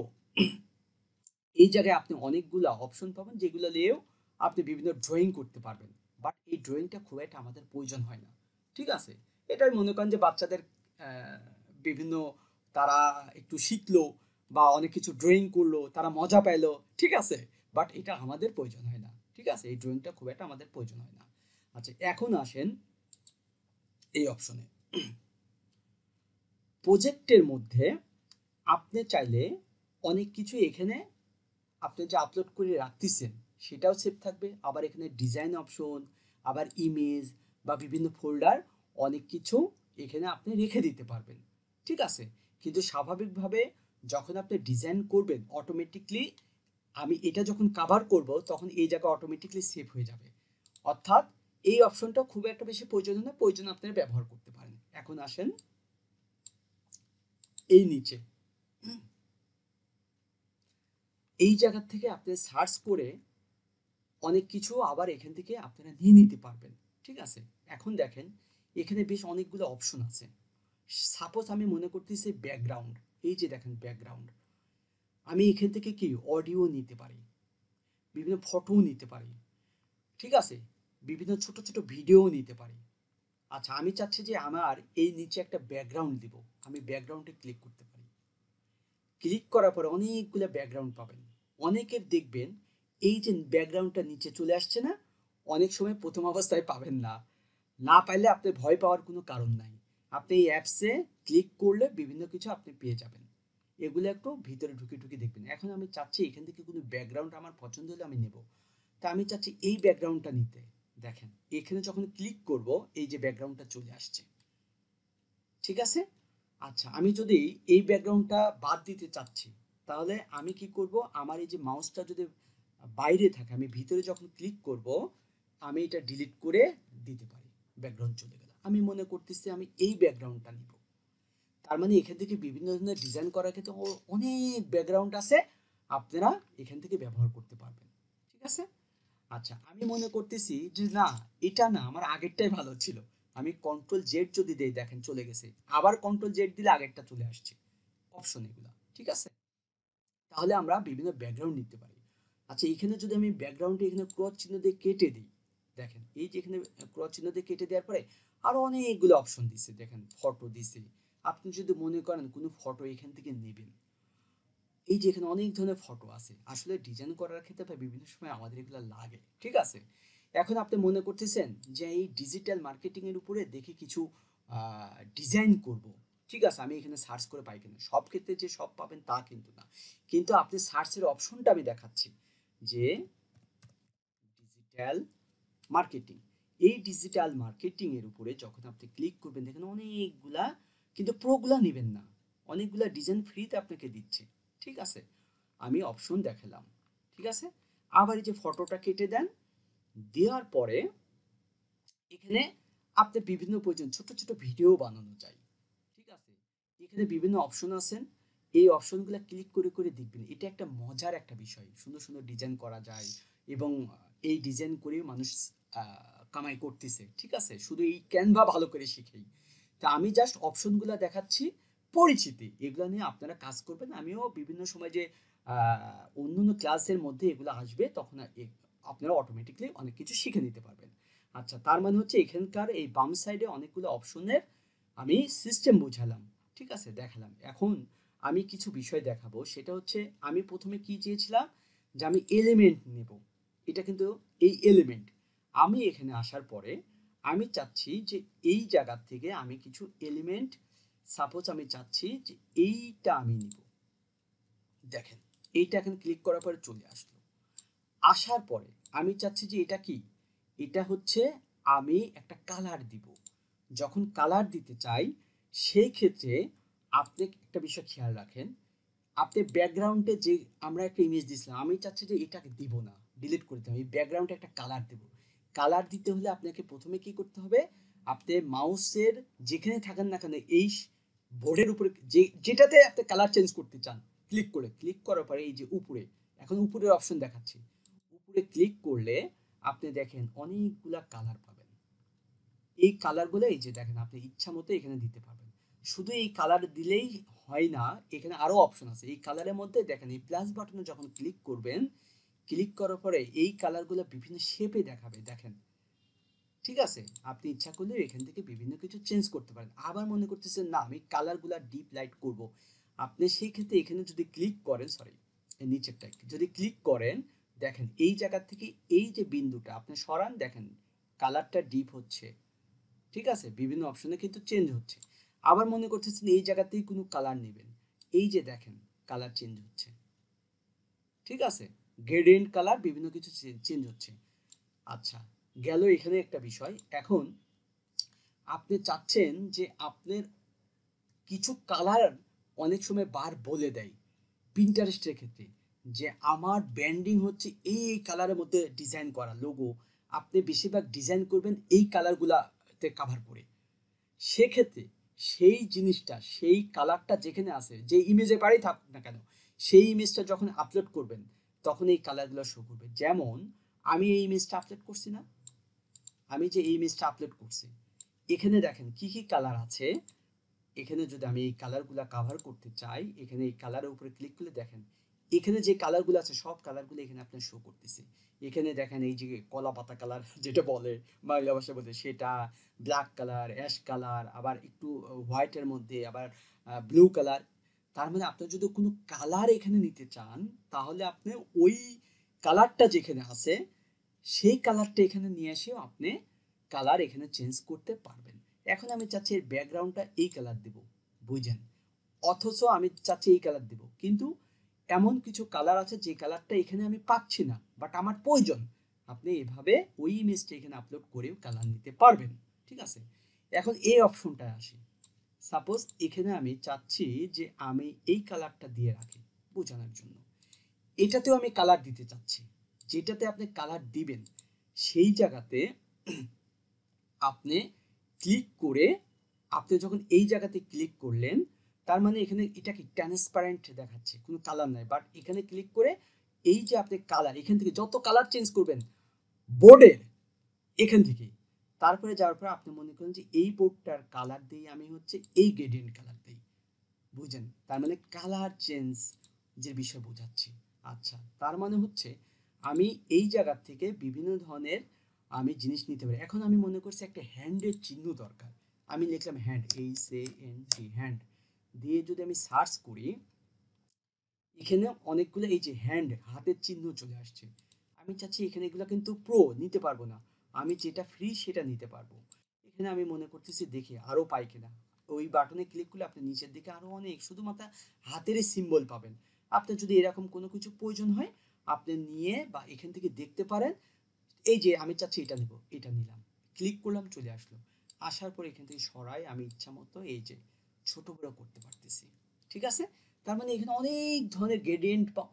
Speaker 1: এই জায়গায় আপনি অনেকগুলো অপশন পাবেন যেগুলো নিয়েও আপনি বিভিন্ন ড্রয়িং করতে পারবেন। বাট এই ড্রয়িংটা খুব একটা আমাদের প্রয়োজন হয় না, ঠিক আছে। এটাই মনে করেন যে বাচ্চাদের বিভিন্ন, তারা একটু শিখলো বা অনেক কিছু ড্রয়িং করলো, তারা মজা পাইলো, ঠিক আছে। বাট এটা আমাদের প্রয়োজন হয় না, ঠিক আছে, এই ড্রয়িংটা খুব একটা আমাদের প্রয়োজন হয় না। আচ্ছা এখন আসেন এই অপশনে, প্রজেক্টের মধ্যে আপনি চাইলে অনেক কিছু এখানে আপনি যে আপলোড করে রাখতেছেন সেটাও সেভ থাকবে। আবার এখানে ডিজাইন অপশন, আবার ইমেজ বা বিভিন্ন ফোল্ডার, অনেক কিছু এখানে আপনি রেখে দিতে পারবেন, ঠিক আছে। কিন্তু স্বাভাবিকভাবে যখন আপনি ডিজাইন করবেন অটোমেটিকলি, আমি এটা যখন কাভার করব তখন এই জায়গা অটোমেটিকলি সেভ হয়ে যাবে। অর্থাৎ এই অপশনটা খুব একটা বেশি প্রয়োজন না, প্রয়োজন আপনারা ব্যবহার করতে পারেন। এখন আসেন এই নিচে, এই জায়গা থেকে আপনি সার্চ করে অনেক কিছু আবার এখান থেকে আপনারা নিয়ে নিতে পারবেন, ঠিক আছে। এখন দেখেন এখানে বেশ অনেকগুলো অপশন আছে। সাপোজ আমি মনে করতেছি ব্যাকগ্রাউন্ড, এই যে দেখেন ব্যাকগ্রাউন্ড, আমি এখান থেকে কি অডিও নিতে পারি, বিভিন্ন ফটোও নিতে পারি, ঠিক আছে, বিভিন্ন ছোট ছোট ভিডিও নিতে পারি। আচ্ছা আমি চাচ্ছি যে আমার এই নিচে একটা ব্যাকগ্রাউন্ড দিব, আমি ব্যাকগ্রাউন্ডে ক্লিক করতে পারি। ক্লিক করার পরে অনেকগুলো ব্যাকগ্রাউন্ড পাবেন। অনেকের দেখবেন এই যে ব্যাকগ্রাউন্ডটা নিচে চলে আসছে না, অনেক সময় প্রথম অবস্থায় পাবেন না। না পাইলে আপনি ভয় পাওয়ার কোনো কারণ নাই, আপনি এই অ্যাপসে ক্লিক করলে বিভিন্ন কিছু আপনি পেয়ে যাবেন। এগুলো একটু ভিতরে ঢুকে ঢুকে দেখবেন। এখন আমি চাচ্ছি এখান থেকে কোনো ব্যাকগ্রাউন্ড আমার পছন্দ হলে আমি নেব। তা আমি চাচ্ছি এই ব্যাকগ্রাউন্ডটা নিতে। দেখেন এখানে যখন ক্লিক করব এই যে ব্যাকগ্রাউন্ডটা চলে আসছে, ঠিক আছে। আচ্ছা আমি যদি এই ব্যাকগ্রাউন্ডটা বাদ দিতে চাচ্ছি, তাহলে আমি কি করব, আমার এই যে মাউসটা যদি বাইরে থাকে, আমি ভিতরে যখন ক্লিক করব আমি এটা ডিলিট করে দিতে পারি, ব্যাকগ্রাউন্ড চলে গেল। আমি মনে করতেছি আমি এই ব্যাকগ্রাউন্ডটা নিব। তার মানে এখান থেকে বিভিন্ন ধরনের ডিজাইন করার ক্ষেত্রে অনেক ব্যাকগ্রাউন্ড আছে, আপনারা এখান থেকে ব্যবহার করতে পারবেন, ঠিক আছে। আচ্ছা আমি মনে করতেছি যে না, এটা না, আমার আগেরটাই ভালো ছিল। আমি কন্ট্রোল জেড যদি দেই, দেখেন চলে গেছে। আবার কন্ট্রোল জেড দিলে আগেরটা চলে আসছে অপশন এগুলা, ঠিক আছে। তাহলে আমরা বিভিন্ন ব্যাকগ্রাউন্ড নিতে পারি। আচ্ছা এখানে যদি আমি ব্যাকগ্রাউন্ডে এখানে ক্রস চিহ্ন দিয়ে কেটে দিই, দেখেন এই যে এখানে ক্রস চিহ্ন দিয়ে কেটে দেওয়ার পরে আরো অনেকগুলো অপশন দিছে, দেখেন ফটো দিছে। আপনি যদি মনে করেন কোনো ফটো এখান থেকে নেবেন, এই যে এখানে অনেক ধরনের ফটো আছে, আসলে ডিজাইন করার ক্ষেত্রে বা বিভিন্ন সময় আমাদের এগুলো লাগে, ঠিক আছে। এখন আপনি মনে করতেছেন যে এই ডিজিটাল মার্কেটিং এর উপরে দেখে কিছু ডিজাইন করব, ঠিক আছে, আমি এখানে সার্চ করে পাই কিনা। সব ক্ষেত্রে যে সব পাবেন তা কিন্তু না, কিন্তু আপনি সার্চের অপশনটা আমি দেখাচ্ছি যে ডিজিটাল মার্কেটিং। এই ডিজিটাল মার্কেটিং এর উপরে যখন আপনি ক্লিক করবেন, দেখেন অনেকগুলা, কিন্তু প্রোগুলা নেবেন না, অনেকগুলা ডিজাইন ফ্রিতে আপনাকে দিচ্ছে, ঠিক আছে। আমি অপশন দেখালাম, ঠিক আছে। আবার এই যে ফটোটা কেটে দেন, দেওয়ার পরে এখানে আপনি বিভিন্ন প্রয়োজন ছোট ছোট ভিডিও বানানো যায়, ঠিক আছে। এখানে বিভিন্ন অপশন আছেন, এই অপশনগুলো ক্লিক করে করে দেখবেন। এটা একটা মজার একটা বিষয়, সুন্দর সুন্দর ডিজাইন করা যায় এবং এই ডিজাইন করে মানুষ কামাই করতেছে, ঠিক আছে, শুধু এই ক্যানভা ভালো করে শিখেই। তা আমি জাস্ট অপশনগুলো দেখাচ্ছি, পরিচিতি এগুলো নিয়ে আপনারা কাজ করবেন। আমিও বিভিন্ন সময় যে অন্য অন্য ক্লাসের মধ্যে এগুলো আসবে, তখন আপনারা অটোমেটিকলি অনেক কিছু শিখে নিতে পারবেন। আচ্ছা তার মানে হচ্ছে এখানকার এই বাম সাইডে অনেকগুলো অপশনের আমি সিস্টেম বুঝালাম, ঠিক আছে, দেখালাম। এখন আমি কিছু বিষয় দেখাবো, সেটা হচ্ছে আমি প্রথমে কি চেয়েছিলাম যে আমি এলিমেন্ট নেব, এটা কিন্তু এই এলিমেন্ট। আমি এখানে আসার পরে আমি চাচ্ছি যে এই জায়গা থেকে আমি কিছু এলিমেন্ট, সাপোজ আমি চাচ্ছি যে এইটা আমি নিব। দেখেন এইটা এখন ক্লিক করার পরে চলে আসলো। আসার পরে আমি চাচ্ছি যে এটা কি, এটা হচ্ছে আমি একটা কালার দিব। যখন কালার দিতে চাই সেই ক্ষেত্রে আপনি একটা বিষয় খেয়াল রাখেন, আপনি ব্যাকগ্রাউন্ডে যে আমরা একটা ইমেজ দিছিলাম, আমি চাচ্ছি যে এটাকে দিব না, ডিলিট করতে হবে, ব্যাকগ্রাউন্ডে একটা কালার দেব। কালার দিতে হলে আপনাকে প্রথমে কি করতে হবে, আপনি মাউসের যেখানে থাকেন না কেন এই বোর্ডের উপরে যেটাতে আপনি কালার চেঞ্জ করতে চান, ক্লিক করার পরে এই যে উপরে, এখন উপরের অপশন দেখাচ্ছি, উপরে ক্লিক করলে আপনি দেখেন অনেকগুলা কালার পাবেন। এই কালারগুলো এই যে দেখেন আপনি ইচ্ছা মতো এখানে দিতে পারবেন। শুধু এই কালার দিলেই হয় না, এখানে আরো অপশন আছে। এই কালারের মধ্যে দেখেন এই প্লাস বাটনে যখন ক্লিক করবেন, ক্লিক করার পরে এই কালারগুলো বিভিন্ন শেপে দেখাবে, দেখেন, ঠিক আছে। আপনি ইচ্ছা করলে এখান থেকে বিভিন্ন কিছু চেঞ্জ করতে পারেন। আবার মনে করতেছেন না আমি কালারগুলো ডিপ লাইট করব, আপনি সেই ক্ষেত্রে এখানে যদি ক্লিক করেন, সরি নিচেরটা যদি ক্লিক করেন, দেখেন এই জায়গা থেকে এই যে বিন্দুটা আপনি সরান, দেখেন কালারটা ডিপ হচ্ছে, ঠিক আছে, বিভিন্ন অপশনে কিন্তু চেঞ্জ হচ্ছে। আবার মনে করতেছেন এই জায়গাতেই কোনো কালার নেবেন, এই যে দেখেন কালার চেঞ্জ হচ্ছে, ঠিক আছে, গ্রেডিয়েন্ট কালার বিভিন্ন কিছু চেঞ্জ হচ্ছে। আচ্ছা গেল এখানে একটা বিষয়। এখন আপনি চাচ্ছেন যে আপনার কিছু কালার অনেক সময় বার বলে দেয় পিন্টারেস্টের ক্ষেত্রে যে আমার ব্র্যান্ডিং হচ্ছে এই কালারের মধ্যে ডিজাইন করা লোগো, আপনি বেশিরভাগ ডিজাইন করবেন এই কালারগুলাতে কাভার করে। সেক্ষেত্রে সেই জিনিসটা, সেই কালারটা যেখানে আছে, যে ইমেজে বাড়ি থাকুক না কেন, সেই ইমেজটা যখন আপলোড করবেন তখন এই কালারগুলো শো করবে। যেমন আমি এই ইমেজটা আপলোড করছি না, আমি যে এই ইমেজটা আপলোড করছি, এখানে দেখেন কি কি কালার আছে। এখানে যদি আমি এই কালারগুলো কভার করতে চাই, এখানে এই কালারের উপরে ক্লিক করলে দেখেন এখানে যে কালারগুলো আছে সব কালারগুলো এখানে আপনার শো করতেছে। এখানে দেখেন এই যে কলা পাতা কালার যেটা বলে বাংলা ভাষায় বলতে, সেটা ব্ল্যাক কালার, অ্যাশ কালার, আবার একটু হোয়াইটের মধ্যে আবার ব্লু কালার। তার মানে আপনি যদি কোনো কালার এখানে নিতে চান, তাহলে আপনি ওই কালারটা যেখানে আছে সেই কালারটা এখানে নিয়ে এসেও আপনি কালার এখানে চেঞ্জ করতে পারবেন। এখন আমি চাচ্ছি এর ব্যাকগ্রাউন্ডটা এই কালার দেব, বুঝেন, অথচ আমি চাচ্ছি এই কালার দিব, কিন্তু এমন কিছু কালার আছে যে কালারটা এখানে আমি পাচ্ছি না, বাট আমার প্রয়োজন। আপনি এভাবে ওই ইমেজটা এখানে আপলোড করেও কালার নিতে পারবেন। ঠিক আছে, এখন এই অপশনটায় আসি। সাপোজ এখানে আমি চাচ্ছি যে আমি এই কালারটা দিয়ে রাখি বোঝানোর জন্য, এটাতেও আমি কালার দিতে চাচ্ছি। যেটাতে আপনি কালার দিবেন সেই জায়গাতে আপনি ক্লিক করে, আপনি যখন এই জায়গাতে ক্লিক করলেন, তার মানে এখানে এটা কি ট্রান্সপারেন্ট দেখাচ্ছে, কোনো কালার নাই, বাট এখানে ক্লিক করে এই যে আপনি কালার, এখান থেকে যত কালার চেঞ্জ করবেন বোর্ডের এখান থেকে, তারপরে যাওয়ার পর আপনি মনে করেন যে এই বোর্ডটার কালার দিই আমি হচ্ছে এই গ্রেডিয়েন্ট কালার দিই, বুঝেন? তার মানে কালার চেঞ্জ যে বিষয় বোঝাচ্ছি। আচ্ছা, তার মানে হচ্ছে আমি এই জায়গা থেকে বিভিন্ন ধরনের আমি জিনিস নিতে পারি। এখন আমি মনে করছি একটা হ্যান্ডের চিহ্ন দরকার, আমি লিখলাম হ্যান্ড, HAND, হ্যান্ড দিয়ে যদি আমি সার্চ করি, এখানে অনেকগুলো এই যে হ্যান্ড হাতের চিহ্ন চলে আসছে। আমি চাচ্ছি এখানে এগুলো কিন্তু প্রো নিতে পারবো না, আমি যেটা ফ্রি সেটা নিতে পারবো। এখানে আমি মনে করতেছি দেখি আরো পাই কিনা। ওই বাটনে ক্লিক করলে আপনি নিচের দিকে আরো অনেক শুধুমাত্র হাতের সিম্বল পাবেন। আপনার যদি এরকম কোনো কিছু প্রয়োজন হয় আপনি নিয়ে বা এখান থেকে দেখতে পারেন। এই যে আমি চাচ্ছি এটা নিব, এটা নিলাম, ক্লিক করলাম, চলে আসলো। আসার পর এখান থেকে সরাই আমি ইচ্ছা মতো এই যে ছোট বড় করতে পারতেছি। ঠিক আছে, তার মানে এখানে অনেক ধরনের গ্রেডিয়েন্ট বা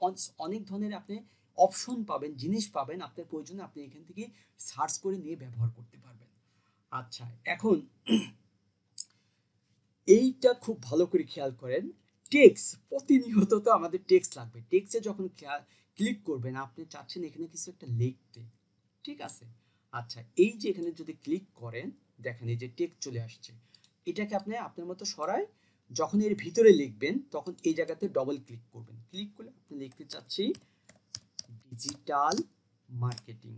Speaker 1: অনেক ধরনের আপনি অপশন পাবেন, জিনিস পাবেন, আপনার প্রয়োজনে আপনি এখান থেকে সার্চ করে নিয়ে ব্যবহার করতে পারবেন। আচ্ছা, এখন এইটা খুব ভালো করে খেয়াল করেন। টেক্সট প্রতিনিয়ত তো আমাদের টেক্সট লাগবে, টেক্সটে যখন ক্লিক করবেন আপনি চাচ্ছেন এখানে কিছু একটা লিখতে। ঠিক আছে, আচ্ছা এই যে এখানে যদি ক্লিক করেন দেখেন এই যে টেক্সট চলে আসছে। এটাকে আপনি আপনার মতো সরায় যখন এর ভিতরে লিখবেন তখন এই জায়গাতে ডবল ক্লিক করবেন, ক্লিক করলে আপনি লিখতে চাচ্ছি ডিজিটাল মার্কেটিং।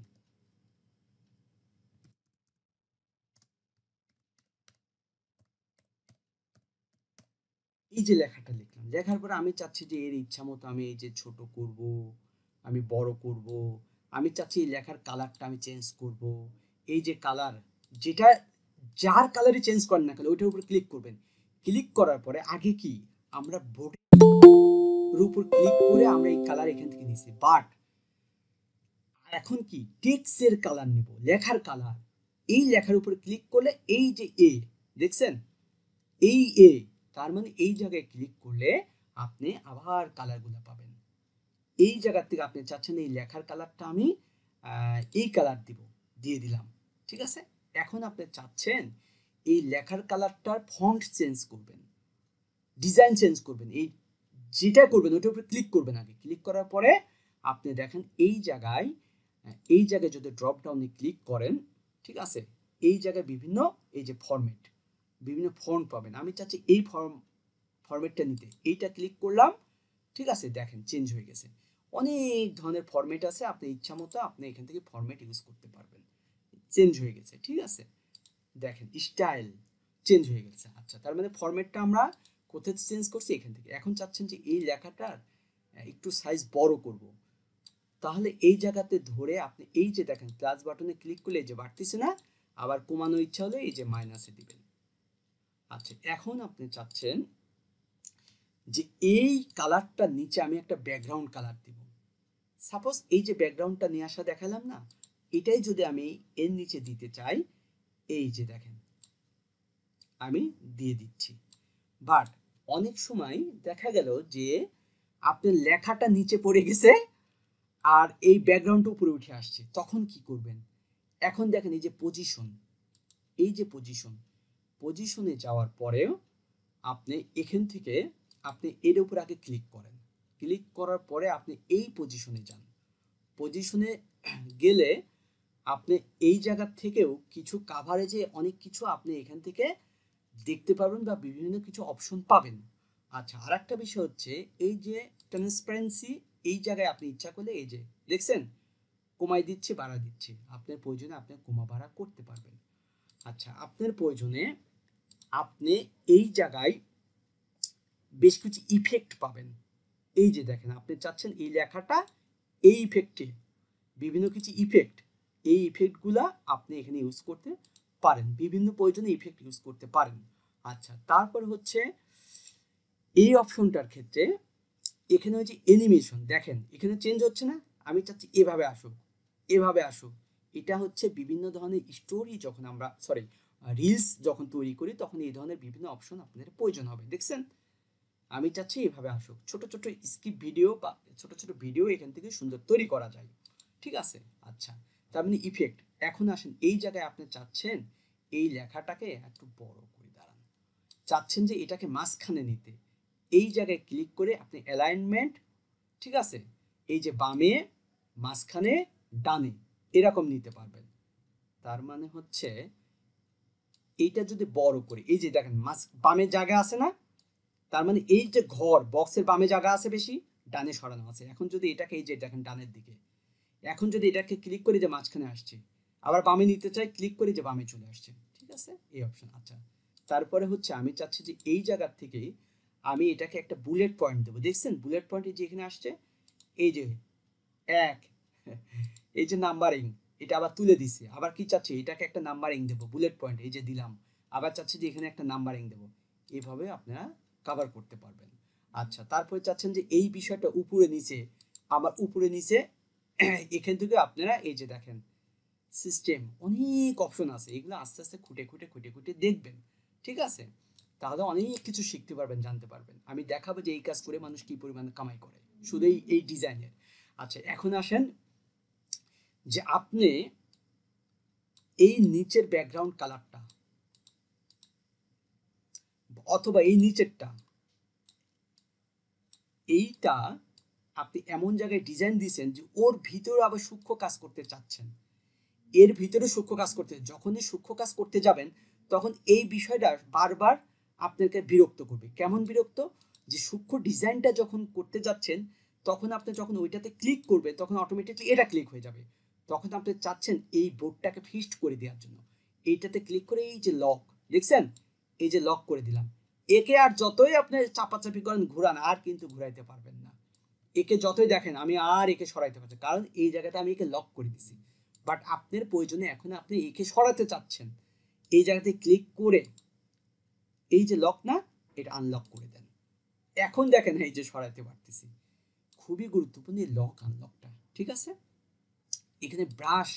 Speaker 1: এই যে লেখাটা লিখলাম, লেখার পরে আমি চাচ্ছি যে এর ইচ্ছা মতো আমি এই যে ছোট করব, আমি বড় করব, আমি চাচ্ছি এই লেখার কালারটা আমি চেঞ্জ করব। এই যে কালার, যেটা যার কালারই চেঞ্জ করেন না কেন ওইটার উপর ক্লিক করবেন। ক্লিক করার পরে আগে কি আমরা বোর্ডের উপর ক্লিক করে আমরা এই কালার এখান থেকে নিছি, বাট এখন কি টেক্সটের কালার নিব, লেখার কালার। এই লেখার উপর ক্লিক করলে এই যে দেখছেন এই তার মানে এই জায়গায় ক্লিক করলে আপনি আবার কালারগুলো পাবেন। এই জায়গা থেকে আপনি চাচ্ছেন এই লেখার কালারটা আমি এই কালার দিয়ে দিলাম। ঠিক আছে, এখন আপনি চাচ্ছেন এই লেখার কালারটার ফন্ট চেঞ্জ করবেন, ডিজাইন চেঞ্জ করবেন, এই যেটা করবেন ওটার উপরে ক্লিক করবেন। আগে ক্লিক করার পরে আপনি দেখেন এই জায়গায় যদি ড্রপ ডাউনে ক্লিক করেন, ঠিক আছে, এই জায়গায় বিভিন্ন এই যে বিভিন্ন ফন্ট পাবেন। আমি চাচ্ছি এই ফরম্যাটটা নিতে, এইটা ক্লিক করলাম। ঠিক আছে, দেখেন চেঞ্জ হয়ে গেছে। অনেক ধরনের ফরম্যাট আছে, আপনি ইচ্ছা মতো আপনি এখান থেকে ফরম্যাট ইউজ করতে পারবেন। চেঞ্জ হয়ে গেছে, ঠিক আছে, দেখেন স্টাইল চেঞ্জ হয়ে গেছে। আচ্ছা, তার মানে ফরম্যাটটা আমরা কোথায় চেঞ্জ করছি, এখান থেকে। এখন চাচ্ছেন যে এই লেখাটার একটু সাইজ বড় করব, তাহলে এই জায়গাতে ধরে আপনি এই যে দেখেন প্লাস বাটনে ক্লিক করলে এই যে বাড়তেছে না, আবার কমানো ইচ্ছা হলে এই যে মাইনাসে দিবেন। আচ্ছা, এখন আপনি চাচ্ছেন যে এই কালারটার নিচে আমি একটা ব্যাকগ্রাউন্ড কালার দিব। সাপোজ এই যে ব্যাকগ্রাউন্ডটা নিয়ে আসা দেখালাম না, এটাই যদি আমি এর নিচে দিতে চাই, এই যে দেখেন আমি দিয়ে দিচ্ছি। বাট অনেক সময় দেখা গেল যে আপনার লেখাটা নিচে পড়ে গেছে আর এই ব্যাকগ্রাউন্ডটা উপরে উঠে আসছে, তখন কি করবেন? এখন দেখেন এই যে পজিশনে যাওয়ার পরেও আপনি এখান থেকে আপনি এর উপর আগে ক্লিক করেন, ক্লিক করার পরে আপনি এই পজিশনে যান। পজিশনে গেলে আপনি এই জায়গা থেকেও কিছু কাভারেজে অনেক কিছু আপনি এখান থেকে দেখতে পারবেন বা বিভিন্ন কিছু অপশন পাবেন। আচ্ছা, আর একটা বিষয় হচ্ছে এই যে ট্রান্সপারেন্সি, এই জায়গায় আপনি ইচ্ছা করলে এই যে দেখছেন কমাই দিচ্ছি বাড়া দিচ্ছি, আপনার প্রয়োজনে আপনি কমা বাড়া করতে পারবেন। আচ্ছা, আপনার প্রয়োজনে আপনি এই জায়গায় বেশ কিছু ইফেক্ট পাবেন। এই যে দেখেন আপনি চাচ্ছেন এই লেখাটা এই ইফেক্টে, বিভিন্ন কিছু ইফেক্ট, এই ইফেক্টগুলা আপনি এখানে ইউজ করতে পারেন, বিভিন্ন প্রয়োজনে ইফেক্ট ইউজ করতে পারেন। আচ্ছা, তারপর হচ্ছে এই অপশনটার ক্ষেত্রে এখানে হচ্ছে অ্যানিমেশন, দেখেন এখানে চেঞ্জ হচ্ছে না, আমি চাচ্ছি এভাবে আসুক, এভাবে আসুক। এটা হচ্ছে বিভিন্ন ধরনের স্টোরি যখন আমরা রিলস যখন তৈরি করি তখন এই ধরনের বিভিন্ন অপশন আপনাদের প্রয়োজন হবে। দেখছেন, আমি চাচ্ছি এভাবে আসুক, ছোট ছোট স্কিপ ভিডিও বা ছোট ছোট ভিডিও এখান থেকে সুন্দর তৈরি করা যায়। ঠিক আছে, আচ্ছা, তার মানে ইফেক্ট। এখন আসেন এই জায়গায় আপনি চাচ্ছেন এই লেখাটাকে একটু বড় করে দাঁড়ান, চাচ্ছেন যে এটাকে মাঝখানে নিতে, এই জায়গায় ক্লিক করে আপনি অ্যালাইনমেন্ট, ঠিক আছে, এই যে বামে, মাঝখানে, ডানে এরকম নিতে পারবেন। তার মানে হচ্ছে এইটা যদি বড় করে, এই যে দেখেন বামে জায়গা আছে না, তার মানে এই যে ঘর বক্সের বামে জায়গা আছে বেশি, ডানে সরানো আছে। এখন যদি এটাকে, এই যে দেখেন ডানের দিকে, এখন যদি এটাকে ক্লিক করি যে মাঝখানে আসছে, আবার বামে নিতে চাই, ক্লিক করি যে বামে চলে আসছে। ঠিক আছে, এই অপশন। আচ্ছা, তারপরে হচ্ছে আমি চাচ্ছি যে এই জায়গার থেকে আমি এটাকে একটা বুলেট পয়েন্ট দেবো। দেখছেন বুলেট পয়েন্ট যে এখানে আসছে, এই যে এক, এই যে নাম্বারিং, এটা আবার তুলে দিছে। আবার কি চাচ্ছি, এটাকে একটা নাম্বারিং দেবো, বুলেট পয়েন্ট এই যে দিলাম, আবার চাচ্ছি যে এখানে একটা নাম্বারিং দেবো। এইভাবে আপনারা কভার করতে পারবেন। আচ্ছা, তারপরে চাচ্ছেন যে এই বিষয়টা উপরে নিচে, আমার উপরে নিচে এখান থেকে আপনারা এই যে দেখেন সিস্টেম অনেক অপশন আছে, এগুলো আস্তে আস্তে খুঁটে খুঁটে খুঁটে খুঁটে দেখবেন। ঠিক আছে, তাহলে অনেক কিছু শিখতে পারবেন, জানতে পারবেন। আমি দেখাবো যে এই কাজ করে মানুষ কি পরিমাণে কামাই করে শুধু এই ডিজাইনের। আচ্ছা, এখন আসেন যে আপনি এই নিচের ব্যাকগ্রাউন্ড কালারটা অথবা এই নিচেরটা, এইটা আপনি এমন জায়গায় ডিজাইন দিয়েছেন যে ওর ভিতরে আবার সূক্ষ্ম কাজ করতে চাচ্ছেন, এর ভিতরে সূক্ষ্ম কাজ করতে, যখনই সূক্ষ্ম কাজ করতে যাবেন তখন এই বিষয়টা বারবার আপনাকে বিরক্ত করবে। কেমন বিরক্ত, যে সূক্ষ্ম ডিজাইনটা যখন করতে যাচ্ছেন তখন আপনি যখন ওইটাতে ক্লিক করবে তখন অটোমেটিকলি এটা ক্লিক হয়ে যাবে। তখন আপনি চাচ্ছেন এই বোর্ডটাকে ফিক্সড করে দেওয়ার জন্য, এইটাতে ক্লিক করে এই যে লক, দেখছেন এই যে লক করে দিলাম। একে আর যতই আপনি চাপাচাপি করেন ঘুরান, আর কিন্তু ঘুরাইতে পারবেন না। একে যতই দেখেন আমি আর একে সরাইতে পারছি, কারণ এই জায়গাটা আমি একে লক করে দিছি। বাট আপনার প্রয়োজনে এখন আপনি একে সরাতে চাচ্ছেন, এই জায়গাতে ক্লিক করে এই যে লক না, এটা আনলক করে দেন। এখন দেখেন এই যে সরাইতে পারতেছি। খুবই গুরুত্বপূর্ণ এই লক আনলকটা। ঠিক আছে, এখানে ব্রাশ,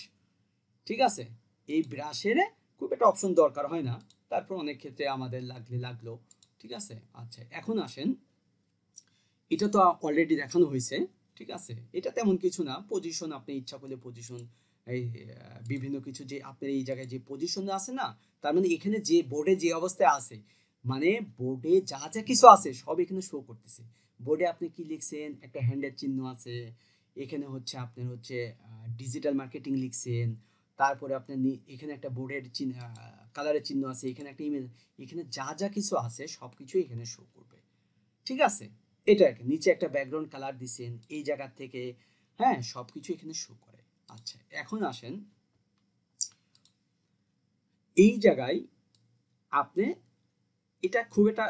Speaker 1: ঠিক আছে, এই ব্রাশের খুব একটা অপশন দরকার হয় না, তারপর অনেক ক্ষেত্রে আমাদের লাগলো। ঠিক আছে, আচ্ছা, এখন আসেন, এটা তো অলরেডি দেখানো হয়েছে। ঠিক আছে, এটা তেমন কিছু না, পজিশন আপনি ইচ্ছা করলে পজিশন, এই বিভিন্ন কিছু যে আপনার এই জায়গায় যে পজিশন আছে না, তার মানে এখানে যে বোর্ডে যে অবস্থায় আছে, মানে বোর্ডে যা যা কিছু আছে সব এখানে শো করতেছে। বোর্ডে আপনি কি লিখছেন, একটা হ্যান্ডের চিহ্ন আছে, এখানে হচ্ছে আপনার হচ্ছে ডিজিটাল মার্কেটিং লিখছেন, তারপরে আপনার এখানে একটা বোর্ডের চিহ্ন, কালারের চিহ্ন আছে, এখানে একটা ইমেজ, এখানে যা যা কিছু আছে সব কিছু এখানে শো করবে। ঠিক আছে, এটা আর কি, নিচে একটা ব্যাকগ্রাউন্ড কালার দিছেন এই জায়গা থেকে, হ্যাঁ সবকিছু এখানে শো করে। আচ্ছা, এখন আসেন এই জায়গায় আপনি, এটা খুব একটা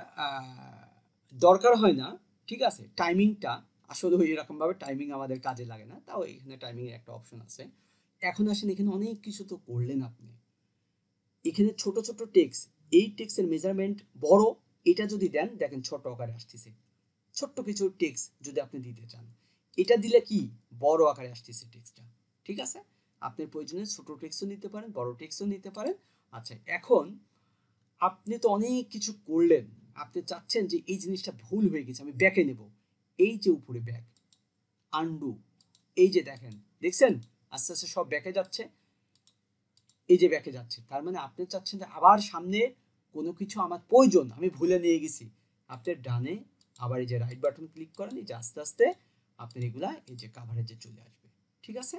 Speaker 1: দরকার হয় না। ঠিক আছে, টাইমিংটা আসলে ওই এরকম ভাবে টাইমিং আমাদের কাজে লাগে না, তাও এখানে টাইমিং এর একটা অপশন আছে। এখন আসেন এখানে অনেক কিছু তো করলেন আপনি, এখানে ছোট ছোট টেক্সট, এই টেক্সটের মেজারমেন্ট বড়, এটা যদি দেন দেখেন ছোট আকারে আসতেছে। ছোট্ট কিছু টেক্সট যদি আপনি দিতে চান, এটা দিলে কি বড় আকারে আসতেছে টেক্সটটা। ঠিক আছে, আপনার প্রয়োজনে ছোট টেক্সটও নিতে পারেন, বড় টেক্সটও নিতে পারেন। আচ্ছা, এখন আপনি তো অনেক কিছু করলেন, আপনি চাচ্ছেন যে এই জিনিসটা ভুল হয়ে গেছে, আমি ব্যাকে নেব। এই যে উপরে ব্যাক, আন্ডু, এই যে দেখেন, দেখছেন আস্তে আস্তে সব ব্যাকে যাচ্ছে, এই যে ব্যাকে যাচ্ছে। তার মানে আপনি চাচ্ছেন যে আবার সামনে কোনো কিছু আমার প্রয়োজন, আমি ভুলে নিয়ে গেছি, আপনার ডানে আবার এই যে রাইট বাটন ক্লিক করেন, এই যে আস্তে আস্তে আপনার এগুলা এই যে কাভারেজে চলে আসবে। ঠিক আছে,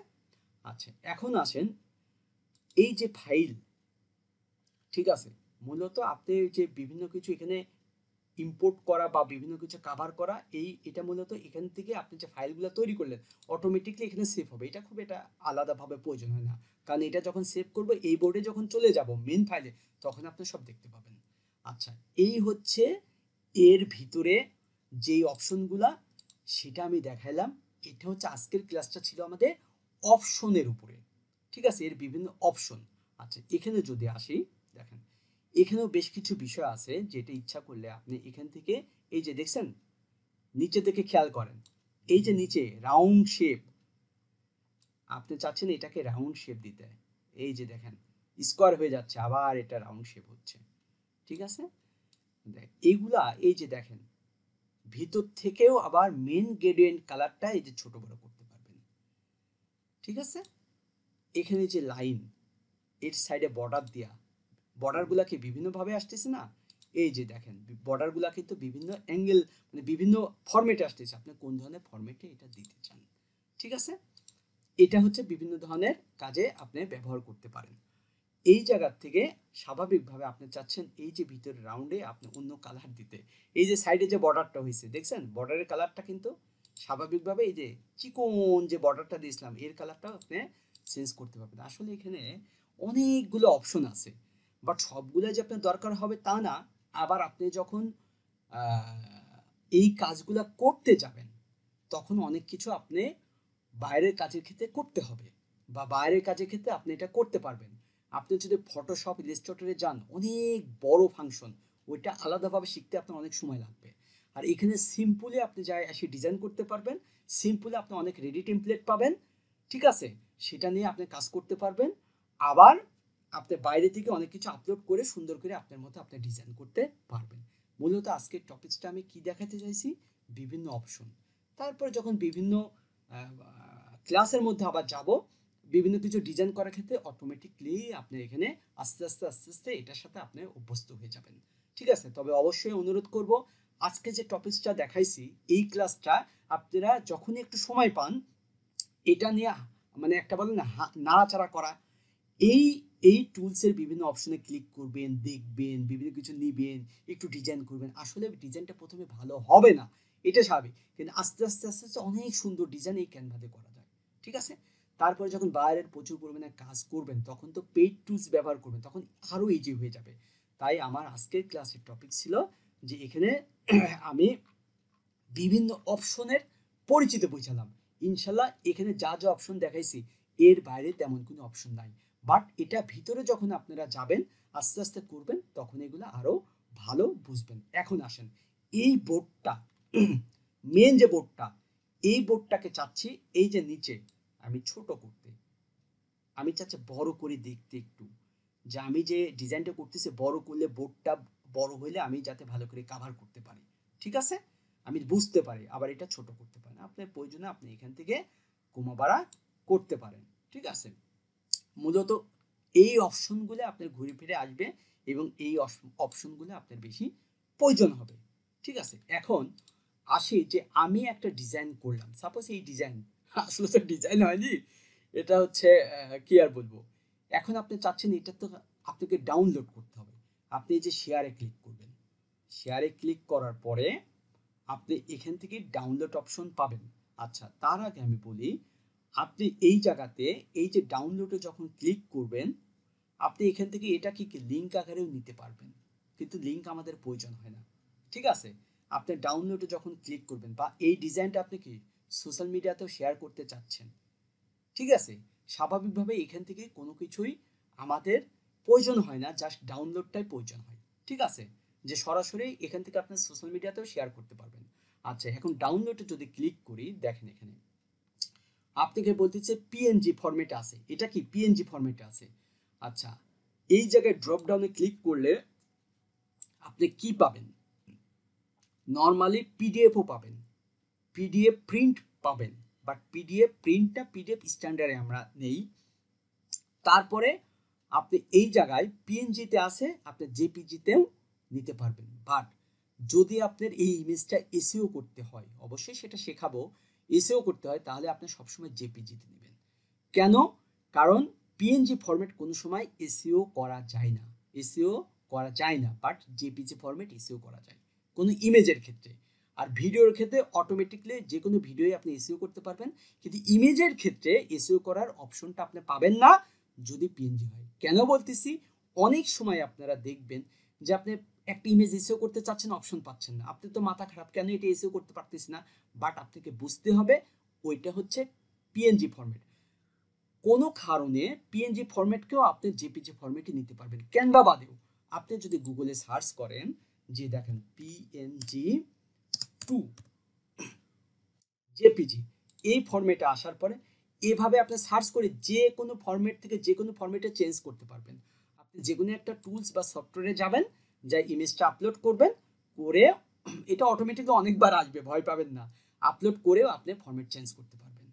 Speaker 1: আচ্ছা, এখন আসেন এই যে ফাইল। ঠিক আছে, মূলত আপনি যে বিভিন্ন কিছু এখানে ইম্পোর্ট করা বা বিভিন্ন কিছু কভার করা, এটা মূলত এখান থেকে আপনি যে ফাইলগুলো তৈরি করলেন অটোমেটিকলি এখানে সেভ হবে। এটা খুব এটা আলাদাভাবে প্রয়োজন হয় না, কারণ এটা যখন সেভ করব এই বোর্ডে যখন চলে যাব মেন ফাইলে, তখন আপনি সব দেখতে পাবেন। আচ্ছা, এই হচ্ছে এর ভিতরে যেই অপশনগুলা, সেটা আমি দেখাইলাম। এটা হচ্ছে আজকের ক্লাসটা ছিল আমাদের অপশনের উপরে। ঠিক আছে, এর বিভিন্ন অপশন। আচ্ছা, এখানে যদি আসি, দেখেন এখানেও বেশ কিছু বিষয় আছে যেটা ইচ্ছা করলে আপনি এখান থেকে এই যে দেখছেন নিচে থেকে খেয়াল করেন, এই যে নিচে রাউন্ড শেপ, আপনি চাচ্ছেন এটাকে রাউন্ড শেপ দিতে, এই যে দেখেন স্কোয়ার হয়ে যাচ্ছে, আবার এটা রাউন্ড শেপ হচ্ছে। ঠিক আছে, এইগুলা এই যে দেখেন ভিতর থেকেও আবার মেন গ্রেডিয়েন্ট কালারটা এই যে ছোট বড় করতে পারবেন। ঠিক আছে, এখানে যে লাইন এর সাইডে বর্ডার দেয়া, বর্ডারগুলা কি বিভিন্নভাবে আসতেছে না, এই যে দেখেন বর্ডারগুলা কিন্তু বিভিন্ন অ্যাঙ্গেল মানে বিভিন্ন ফরম্যাটে আসতেছে, আপনি কোন ধরনের ফরম্যাটে এটা দিতে চান। ঠিক আছে, এটা হচ্ছে বিভিন্ন ধরনের কাজে আপনি ব্যবহার করতে পারেন। এই জায়গার থেকে স্বাভাবিকভাবে আপনি চাচ্ছেন এই যে ভিতরে রাউন্ডে আপনি অন্য কালার দিতে, এই যে সাইডে যে বর্ডারটা হয়েছে দেখছেন বর্ডারের কালারটা কিন্তু স্বাভাবিকভাবে এই যে চিকন যে বর্ডারটা দিয়েছিলাম এর কালারটাও আপনি চেঞ্জ করতে পারবেন। আসলে এখানে অনেকগুলো অপশন আছে, বাট সবগুলো যে আপনার দরকার হবে তা না। আবার আপনি যখন এই কাজগুলো করতে যাবেন তখন অনেক কিছু আপনি বাইরের কাজের ক্ষেত্রে করতে হবে, বা বাইরের কাজের ক্ষেত্রে আপনি এটা করতে পারবেন। আপনি যদি ফটোশপ ইলাস্ট্রেটরে যান অনেক বড় ফাংশন, ওইটা আলাদাভাবে শিখতে আপনার অনেক সময় লাগবে। আর এখানে সিম্পলি আপনি যাই এসে ডিজাইন করতে পারবেন, সিম্পলি আপনি অনেক রেডি টেমপ্লেট পাবেন। ঠিক আছে, সেটা নিয়ে আপনি কাজ করতে পারবেন। আবার আপনি বাইরে থেকে অনেক কিছু আপলোড করে সুন্দর করে আপনার মতো আপনি ডিজাইন করতে পারবেন। মূলত আজকের টপিকসটা আমি কি দেখাতে চাইছি, বিভিন্ন অপশন। তারপরে যখন বিভিন্ন ক্লাসের মধ্যে আবার যাব, বিভিন্ন কিছু ডিজাইন করার ক্ষেত্রে অটোমেটিকলি আপনি এখানে আস্তে আস্তে আস্তে আস্তে এটার সাথে আপনি অভ্যস্ত হয়ে যাবেন। ঠিক আছে, তবে অবশ্যই অনুরোধ করব আজকে যে টপিকসটা দেখাইছি এই ক্লাসটা আপনারা যখনই একটু সময় পান এটা নিয়ে মানে একটা বলেন না নাড়াচাড়া করা, এই এই টুলসের বিভিন্ন অপশনে ক্লিক করবেন, দেখবেন, বিভিন্ন কিছু নিবেন, একটু ডিজাইন করবেন। আসলে ডিজাইনটা প্রথমে ভালো হবে না, এটা স্বাভাবিক, কিন্তু আস্তে আস্তে আস্তে আস্তে অনেক সুন্দর ডিজাইন এই ক্যানভাতে করা যায়। ঠিক আছে, তারপরে যখন বাইরের প্রচুর পরিমাণে কাজ করবেন তখন তো পেইড টুলস ব্যবহার করবেন, তখন আরও ইজি হয়ে যাবে। তাই আমার আজকের ক্লাসের টপিক ছিল যে এখানে আমি বিভিন্ন অপশনের পরিচিত বোঝালাম। ইনশাল্লাহ এখানে যা যা অপশন দেখাইছি এর বাইরে তেমন কোনো অপশন নাই, বাট এটা ভিতরে যখন আপনারা যাবেন আস্তে আস্তে করবেন তখন এগুলো আরো ভালো বুঝবেন। এখন আসেন এই বোর্ডটা, মেন যে বোর্ডটা, এই বোর্ডটাকে চাচ্ছি এই যে নিচে আমি ছোট করতে, আমি চাচ্ছি বড় করে দেখতে একটু, যে আমি যে ডিজাইনটা করতেছি বড় করলে বোর্ডটা বড় হইলে আমি যাতে ভালো করে কাভার করতে পারি। ঠিক আছে, আমি বুঝতে পারি, আবার এটা ছোট করতে পারেন, আপনার প্রয়োজনে আপনি এখান থেকে কমা বাড়া করতে পারেন। ঠিক আছে, মূলত এই অপশনগুলো আপনার ঘুরে ফিরে আসবে এবং এই অপশনগুলো আপনার বেশি প্রয়োজন হবে। ঠিক আছে, এখন আসি যে আমি একটা ডিজাইন করলাম, সাপোজ এই ডিজাইন আসলে তো ডিজাইন হয়নি, এটা হচ্ছে কি আর বলবো। এখন আপনি চাচ্ছেন এটা তো আপনাকে ডাউনলোড করতে হবে, আপনি এই যে শেয়ারে ক্লিক করবেন, শেয়ারে ক্লিক করার পরে আপনি এখান থেকে ডাউনলোড অপশন পাবেন। আচ্ছা, তার আগে আমি বলি, আপনি এই জায়গাতে এই যে ডাউনলোডে যখন ক্লিক করবেন আপনি এখান থেকে এটা কি লিঙ্ক আকারেও নিতে পারবেন, কিন্তু লিঙ্ক আমাদের প্রয়োজন হয় না। ঠিক আছে, আপনি ডাউনলোডে যখন ক্লিক করবেন বা এই ডিজাইনটা আপনি কি সোশ্যাল মিডিয়াতেও শেয়ার করতে চাচ্ছেন, ঠিক আছে, স্বাভাবিকভাবে এখান থেকে কোনো কিছুই আমাদের প্রয়োজন হয় না, জাস্ট ডাউনলোডটাই প্রয়োজন হয়। ঠিক আছে, যে সরাসরি এখান থেকে আপনি সোশ্যাল মিডিয়াতেও শেয়ার করতে পারবেন। আচ্ছা, এখন ডাউনলোডে যদি ক্লিক করি দেখেন এখানে আপনাকে বলতেছে পিএনজি ফরম্যাটে আছে, এটা কি পিএনজি ফরম্যাটে আছে। আচ্ছা, এই জায়গায় ড্রপ ডাউনে ক্লিক করলে আপনি কি পাবেন, নর্মালি পিডিএফও পাবেন, পিডিএফ প্রিন্ট পাবেন, বাট পিডিএফ প্রিন্টটা পিডিএফ স্ট্যান্ডার্ডে আমরা নেই। তারপরে আপনি এই জায়গায় পিএনজিতে আছে, আপনি জেপিজিতেও নিতে পারবেন। বাট যদি আপনার এই ইমেজটা এসইও করতে হয়, অবশ্যই সেটা শেখাবো, এসইও করতে হয়, তাহলে আপনি সবসময় জেপিজিতে নেবেন। কেন? কারণ পিএনজি ফরম্যাট কোনো সময় এসইও করা যায় না, এসইও করা যায় না, বাট জেপিজি ফরম্যাট এসইও করা যায় কোনো ইমেজের ক্ষেত্রে। আর ভিডিওর ক্ষেত্রে অটোমেটিকলি যে কোনো ভিডিওই আপনি এসইও করতে পারবেন, কিন্তু ইমেজের ক্ষেত্রে এসইও করার অপশনটা আপনি পাবেন না যদি পিএনজি হয়। কেন বলতেছি, অনেক সময় আপনারা দেখবেন যে আপনি একটা ইমেজ এসইও করতে চাচ্ছেন, অপশন পাচ্ছেন না, আপনি তো মাথা খারাপ কেন এটা এসইও করতে পারতেছি না, বাট আপনাকে বুঝতে হবে ওইটা হচ্ছে পিএনজি ফরম্যাট। কোনো কারণে পিএনজি ফরম্যাটকেও আপনি জেপিজি ফরম্যাটে নিতে পারবেন, ক্যানভা বাদেও। আপনি যদি গুগলে সার্চ করেন যে দেখেন পিএনজি টু জেপিজি এই ফরম্যাটে আসার পরে এভাবে আপনি সার্চ করে যে কোনো ফরম্যাট থেকে যে কোনো ফরম্যাটে চেঞ্জ করতে পারবেন। আপনি যে কোনো একটা টুলস বা সফটওয়্যারে যাবেন, যা ইমেজটা আপলোড করবেন, করে এটা অটোমেটিকলি অনেকবার আসবে, ভয় পাবেন না। আপলোড করেও আপনি ফরম্যাট চেঞ্জ করতে পারবেন।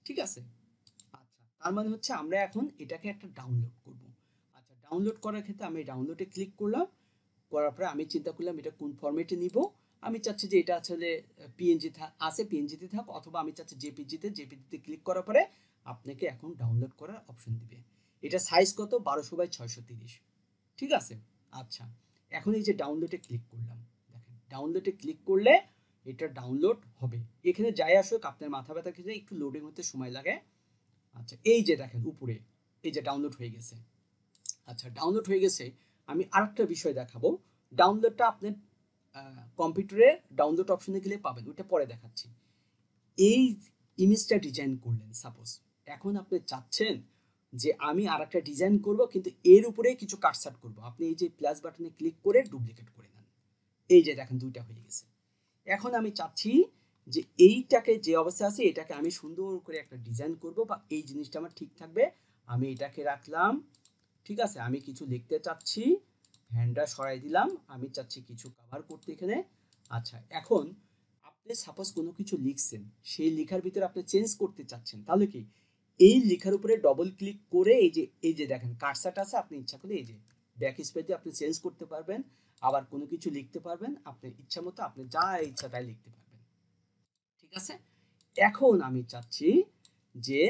Speaker 1: ঠিক আছে? আচ্ছা, তার মানে হচ্ছে আমরা এখন এটাকে একটা ডাউনলোড করব। আচ্ছা, ডাউনলোড করার ক্ষেত্রে আমি ডাউনলোডে ক্লিক করলাম, করার পরে আমি চিন্তা করলাম এটা কোন ফরম্যাটে নিব। আমি চাচ্ছি যে এটা আসলে পিএনজি আছে, পিএনজিতে থাক, অথবা আমি চাচ্ছি জেপিজিতে ক্লিক করার পরে আপনাকে এখন ডাউনলোড করার অপশন দিবে। এটা সাইজ কত? 1200x630। ঠিক আছে? আচ্ছা, এখন এই যে ডাউনলোডে ক্লিক করলাম, দেখেন ডাউনলোডে ক্লিক করলে এটা ডাউনলোড হবে। এখানে যাই আসুক আপনার মাথা ব্যথা কিছু একটু লোডিং হতে সময় লাগে। আচ্ছা, এই যে দেখেন উপরে এই যে ডাউনলোড হয়ে গেছে। আচ্ছা, ডাউনলোড হয়ে গেছে। আমি আরেকটা বিষয় দেখাবো। ডাউনলোডটা আপনি কম্পিউটারে ডাউনলোড অপশনে গেলে পাবেন, ওটা পরে দেখাচ্ছি। এই ইমেজটা ডিজাইন করলেন সাপোজ, এখন আপনি চাচ্ছেন যে আমি আর একটা ডিজাইন করব, কিন্তু এর উপরে কিছু কাটছাট করব। আপনি এই যে প্লাস বাটনে ক্লিক করে ডুপ্লিকেট করে নেন। এই যে দেখেন দুইটা হয়ে গেছে। এখন আমি চাচ্ছি যে এইটাকে যে অবস্থা আছে এটাকে আমি সুন্দর করে একটা ডিজাইন করব, বা এই জিনিসটা আমার ঠিক থাকবে। আমি এটাকে রাখলাম। ঠিক আছে, আমি কিছু লিখতে চাচ্ছি, হ্যান্ডটা সরাই দিলাম, আমি চাচ্ছি কিছু কভার করতে এখানে। আচ্ছা, এখন আপনি সাপোজ কোনো কিছু লিখছেন, সেই লেখার ভিতরে আপনি চেঞ্জ করতে চাচ্ছেন, তাহলে কি এই লেখার উপরে ডবল ক্লিক করে এই যে দেখেন কার্সার আছে, আপনি ইচ্ছা করলে এই যে ব্যাক স্পেস দিয়ে আপনি চেঞ্জ করতে পারবেন। আবার কোনো কিছু লিখতে পারবেন, আপনি ইচ্ছা মতো আপনি যা ইচ্ছা তাই লিখতে পারবেন। ঠিক আছে, এখন আমি চাচ্ছি যে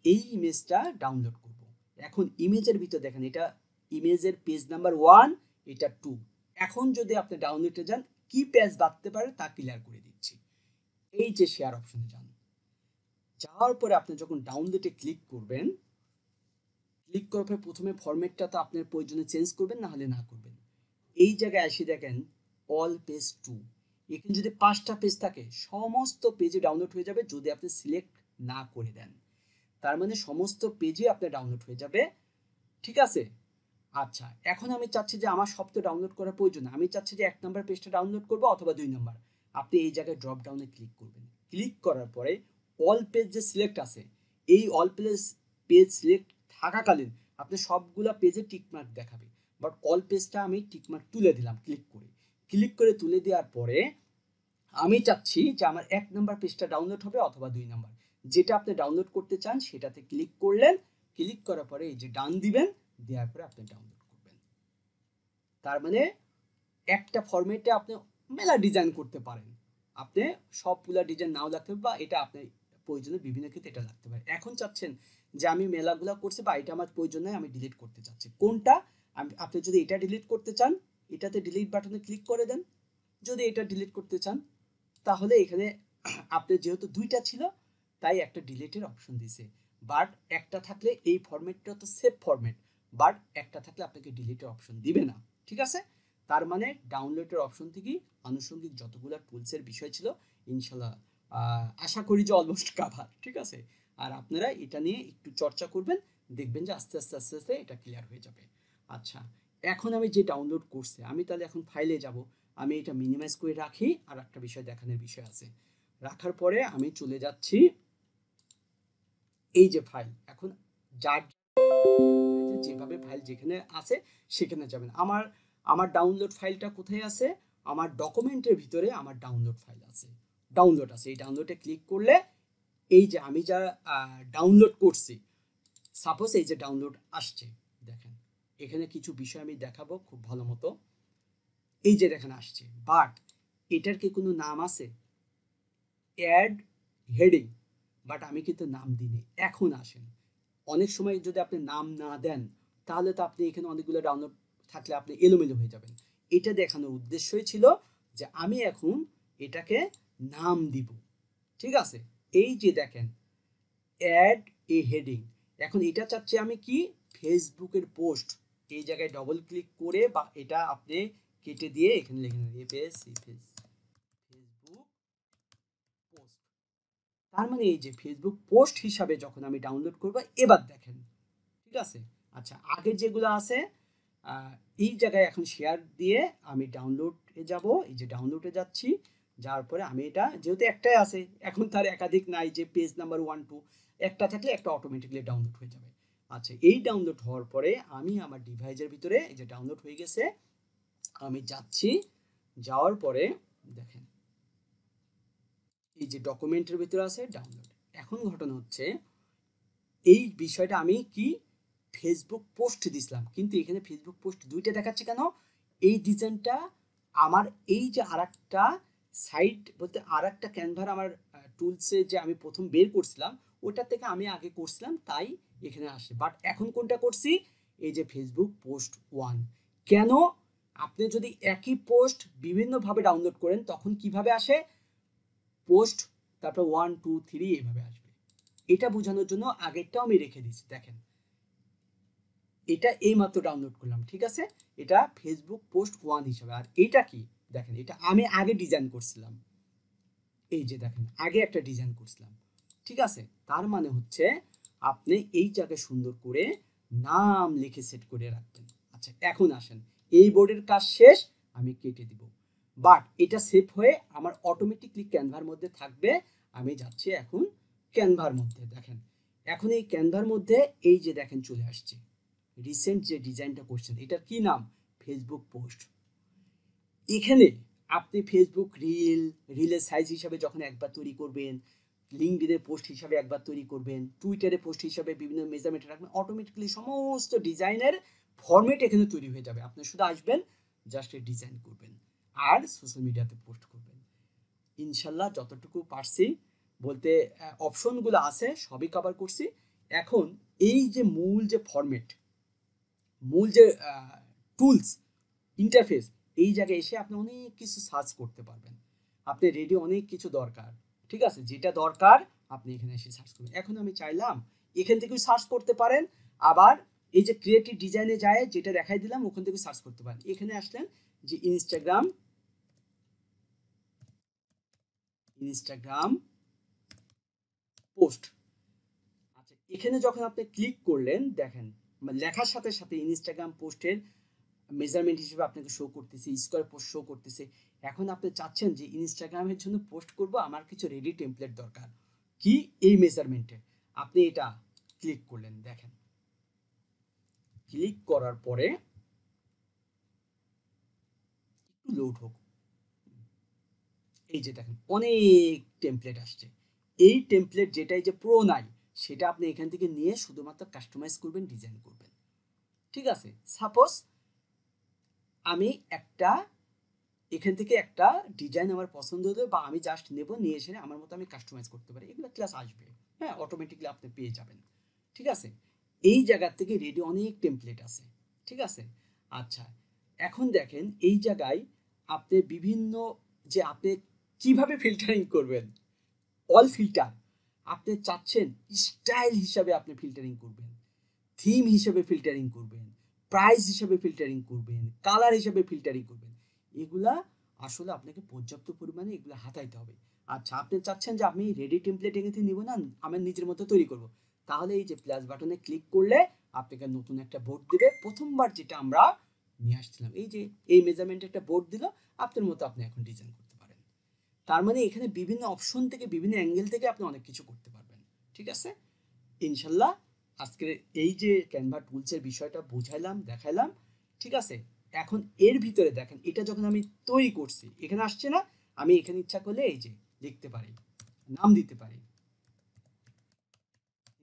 Speaker 1: এই ইমেজটা ডাউনলোড করব। এখন ইমেজের ভিতরে দেখেন এটা ইমেজের পেজ নাম্বার 1, এটা 2। এখন যদি আপনি ডাউনলোডে যান, কি পেজ বাড়তে পারে তা ক্লিয়ার করে দিচ্ছি। এই যে শেয়ার অপশনে যান, যাওয়ার পরে আপনি যখন ডাউনলোডে ক্লিক করবেন, ক্লিক করার পরে প্রথমে ফরম্যাটটা তো আপনার প্রয়োজনে চেঞ্জ করবেন, না হলে না করবেন। এই জায়গায় এসে দেখেন অল পেজ 2, এখানে যদি 5টা পেজ থাকে সমস্ত পেজে ডাউনলোড হয়ে যাবে যদি আপনি সিলেক্ট না করে দেন। তার মানে সমস্ত পেজে আপনার ডাউনলোড হয়ে যাবে। ঠিক আছে? আচ্ছা, এখন আমি চাচ্ছি যে আমার সব তো ডাউনলোড করার প্রয়োজন, আমি চাচ্ছি যে 1 নম্বর পেজটা ডাউনলোড করব অথবা 2 নম্বর। আপনি এই জায়গায় ড্রপ ডাউনে ক্লিক করবেন। ক্লিক করার পরে অল পেজ যে সিলেক্ট আছে, এই অল পেজ সিলেক্ট থাকাকালীন আপনি সবগুলা পেজে টিকমার্ক দেখাবে, বাট অল পেজটা আমি টিকমার্ক তুলে দিলাম ক্লিক করে তুলে দেওয়ার পরে আমি চাচ্ছি যে আমার 1 নম্বর পেজটা ডাউনলোড হবে অথবা 2 নম্বর, যেটা আপনি ডাউনলোড করতে চান সেটাতে ক্লিক করলেন। ক্লিক করার পরে এই যে ডান দিবেন, দেওয়ার পরে আপনি ডাউনলোড করবেন। তার মানে একটা ফরম্যাটে আপনি মেলা ডিজাইন করতে পারেন। আপনি সবগুলা ডিজাইন নাও লাগতে পারে, বা এটা আপনার প্রয়োজনে বিভিন্ন ক্ষেত্রে এটা লাগতে পারে। এখন চাচ্ছেন যে আমি মেলাগুলা করছি বা এটা আমার প্রয়োজন নয়, আমি ডিলিট করতে চাচ্ছি, কোনটা? আপনি যদি এটা ডিলিট করতে চান, এটাতে ডিলিট বাটনে ক্লিক করে দেন। যদি এটা ডিলিট করতে চান, তাহলে এখানে আপনার যেহেতু 2টা ছিল তাই একটা ডিলিটের অপশন দিয়েছে। বাট একটা থাকলে এই ফরম্যাটটা তো সেভ ফরম্যাট, বাট একটা থাকলে আপনাকে ডিলিটের অপশন দিবে না। ঠিক আছে? তার মানে ডাউনলোডের অপশন থেকে আনুষঙ্গিক যতগুলো টুলসের বিষয় ছিল ইনশাল্লাহ আশা করি যে অলমোস্ট কাভার। ঠিক আছে, আর আপনারা এটা নিয়ে একটু চর্চা করবেন, দেখবেন যে আস্তে আস্তে আস্তে আস্তে এটা ক্লিয়ার হয়ে যাবে। আচ্ছা, এখন আমি যে ডাউনলোড করছি, আমি তাহলে এখন ফাইলে যাব। আমি এটা মিনিমাইজ করে রাখি, আর একটা বিষয় দেখানোর বিষয় আছে। রাখার পরে আমি চলে যাচ্ছি এই যে ফাইল, এখন যার যেভাবে ফাইল যেখানে আছে সেখানে যাবেন। আমার ডাউনলোড ফাইলটা কোথায় আছে? আমার ডকুমেন্টের ভিতরে আমার ডাউনলোড ফাইল আছে, ডাউনলোড আছে। এই ডাউনলোডে ক্লিক করলে এই যে আমি যা ডাউনলোড করছি, সাপোজ এই যে ডাউনলোড আসছে, দেখেন এখানে কিছু বিষয় আমি দেখাবো খুব ভালো মতো। এই যে দেখেন আসছে, বাট এটার কি কোনো নাম আছে? অ্যাড হেডিং, বাট আমি কিন্তু নাম দিইনি। এখন আসেন, অনেক সময় যদি আপনি নাম না দেন, তাহলে তো আপনি এখানে অনেকগুলো ডাউনলোড থাকলে আপনি এলোমেলো হয়ে যাবেন। এটা দেখানোর উদ্দেশ্যই ছিল যে আমি এখন এটাকে নাম দিব। ঠিক আছে, এই যে দেখেন অ্যাড এ হেডিং, এখন এটা চাচ্ছি আমি কি ফেসবুকের পোস্ট। এই জায়গায় ডবল ক্লিক করে বা এটা আপনি কেটে দিয়ে এখানে লিখে নেবেন ফেসবুক পোস্ট। তার মানে এই যে ফেসবুক পোস্ট হিসাবে যখন আমি ডাউনলোড করব, এবার দেখেন। ঠিক আছে, আচ্ছা আগের যেগুলো আছে এই জায়গায় এখন শেয়ার দিয়ে আমি ডাউনলোডে যাব। এই যে ডাউনলোডে যাচ্ছি, যাওয়ার পরে আমি এটা যেহেতু একটাই আছে, এখন তার একাধিক নাই যে পেজ নাম্বার 1 2, একটা থাকলে একটা অটোমেটিক্যালি ডাউনলোড হয়ে যাবে। আচ্ছা, এই ডাউনলোড হওয়ার পরে আমি আমার ডিভাইসের ভিতরে এই যে ডাউনলোড হয়ে গেছে, আমি যাচ্ছি, যাওয়ার পরে দেখেন এই যে ডকুমেন্টের ভিতরে আছে ডাউনলোড। এখন ঘটনা হচ্ছে এই বিষয়টা আমি কি ফেসবুক পোস্ট দিছিলাম, কিন্তু এখানে ফেসবুক পোস্ট দুইটা দেখাচ্ছে কেন? এই ডিজাইনটা আমার এই যে আরেকটা সাইট বলতে আরেকটা ক্যানভার আমার টুলসে যে আমি প্রথম বের করছিলাম ওটা থেকে আমি আগে করছিলাম, তাই এখানে আসে। বাট এখন কোনটা করছি? এই যে ফেসবুক পোস্ট 1। কেন? আপনি যদি একই পোস্ট বিভিন্নভাবে ডাউনলোড করেন তখন কিভাবে আসে? পোস্ট তারপর 1 2 3 এইভাবে আসবে। এটা বোঝানোর জন্য আগেরটাও আমি রেখে দিচ্ছি। দেখেন এটা এইমাত্র ডাউনলোড করলাম, ঠিক আছে? এটা ফেসবুক পোস্ট 1 হিসাবে। আর এটা কি দেখেন, এটা আমি আগে ডিজাইন করছিলাম, এই যে দেখেন আগে একটা ডিজাইন করছিলাম, ঠিক আছে? তার মানে হচ্ছে আপনি এই জায়গায় সুন্দর করে নাম লিখে সেট করে রাখবেন। আচ্ছা, এখন আসেন, এই বোর্ডের কাজ শেষ, আমি কেটে দিব। বাট এটা সেভ হয়ে আমার অটোমেটিকলি ক্যানভার মধ্যে থাকবে। আমি যাচ্ছি এখন ক্যানভার মধ্যে। দেখেন এখন এই ক্যানভার মধ্যে এই যে দেখেন চলে আসছে রিসেন্ট যে ডিজাইনটা করছেন, এটার কি নাম? Facebook post. এখানে আপনি ফেসবুক রিলের সাইজ হিসাবে যখন একবার তৈরি করবেন, লিঙ্কডইনের পোস্ট হিসাবে একবার তৈরি করবেন, টুইটারে পোস্ট হিসাবে বিভিন্ন মেজারমেন্ট রাখবেন, অটোমেটিক্যালি সমস্ত ডিজাইনের ফরম্যাট এখানে তৈরি হয়ে যাবে। আপনি শুধু আসবেন, জাস্ট ডিজাইন করবেন আর সোশ্যাল মিডিয়াতে পোস্ট করবেন। ইনশাল্লাহ যতটুকু পারছি বলতে অপশনগুলো আছে সবই কভার করছি। এখন এই যে মূল যে ফরম্যাট, মূল যে টুলস ইন্টারফেস, এই জায়গায় এসে আপনি অনেক কিছু সার্চ করতে পারবেন। আপনি রেডি অনেক কিছু দরকার, ঠিক আছে? যেটা দরকার আপনি এখানে এসে সার্চ করবেন। এখন আমি চাইলাম এখান থেকেও সার্চ করতে পারেন, আবার এই যে ক্রিয়েটিভ ডিজাইনে যায় যেটা দেখাই দিলাম ওখান থেকে সার্চ করতে পারেন। এখানে আসলেন যে ইনস্টাগ্রাম পোস্ট। আচ্ছা, এখানে যখন আপনি ক্লিক করলেন দেখেন লেখার সাথে সাথে ইনস্টাগ্রাম পোস্টের মেজারমেন্ট হিসেবে আপনাকে শো করতেছে, স্কোয়ার পোস্ট শো করতেছে। এখন আপনি চাচ্ছেন যে ইনস্টাগ্রামের জন্য পোস্ট করব, আমার কিছু রেডি টেমপ্লেট দরকার, কি এই মেজারমেন্টে। আপনি এটা ক্লিক করলেন, দেখেন ক্লিক করার পরে একটু লোড হোক, এই যে দেখেন অনেক টেমপ্লেট আসছে। এই টেমপ্লেট যেটাই যে প্রো নাই সেটা আপনি এখান থেকে নিয়ে শুধুমাত্র কাস্টমাইজ করবেন, ডিজাইন করবেন, ঠিক আছে? সাপোজ আমি একটা এখান থেকে একটা ডিজাইন আমার পছন্দ হলো বা আমি জাস্ট নেব, নিয়ে এসে আমার মতো আমি কাস্টমাইজ করতে পারি, এগুলো ক্লাস আসবে, হ্যাঁ, অটোমেটিকলি আপনি পেয়ে যাবেন, ঠিক আছে? এই জায়গা থেকে রেডি অনেক টেমপ্লেট আছে, ঠিক আছে? আচ্ছা, এখন দেখেন এই জায়গায় আপনি বিভিন্ন যে আপনি কিভাবে ফিল্টারিং করবেন, অল ফিল্টার আপনি চাচ্ছেন স্টাইল হিসাবে আপনি ফিল্টারিং করবেন, থিম হিসেবে ফিল্টারিং করবেন, প্রাইস হিসেবে ফিল্টারিং করবেন, কালার হিসেবে ফিল্টারিং করবেন, এগুলা আসলে আপনাকে পর্যাপ্ত পরিমাণে এগুলো হাতাইতে হবে। আচ্ছা, আপনি চাচ্ছেন যে আমি রেডি টেমপ্লেট এখানে নিব না, আমার নিজের মতো তৈরি করব, তাহলে এই যে প্লাস বাটনে ক্লিক করলে আপনাকে নতুন একটা বোর্ড দেবে, প্রথমবার যেটা আমরা নিয়ে আসছিলাম, এই যে এই মেজারমেন্টে একটা বোর্ড দিল, আপনার মতো আপনি এখন ডিজাইন করতে পারেন। তার মানে এখানে বিভিন্ন অপশন থেকে বিভিন্ন অ্যাঙ্গেল থেকে আপনি অনেক কিছু করতে পারবেন, ঠিক আছে? ইনশাল্লাহ আজকের এই যে ক্যানভা টুলসের বিষয়টা বুঝাইলাম, দেখাইলাম, ঠিক আছে? এখন এর ভিতরে দেখেন এটা যখন আমি তৈরি করছি এখানে আসছে না, আমি এখানে ইচ্ছা করলে এই যে লিখতে পারি, নাম দিতে পারি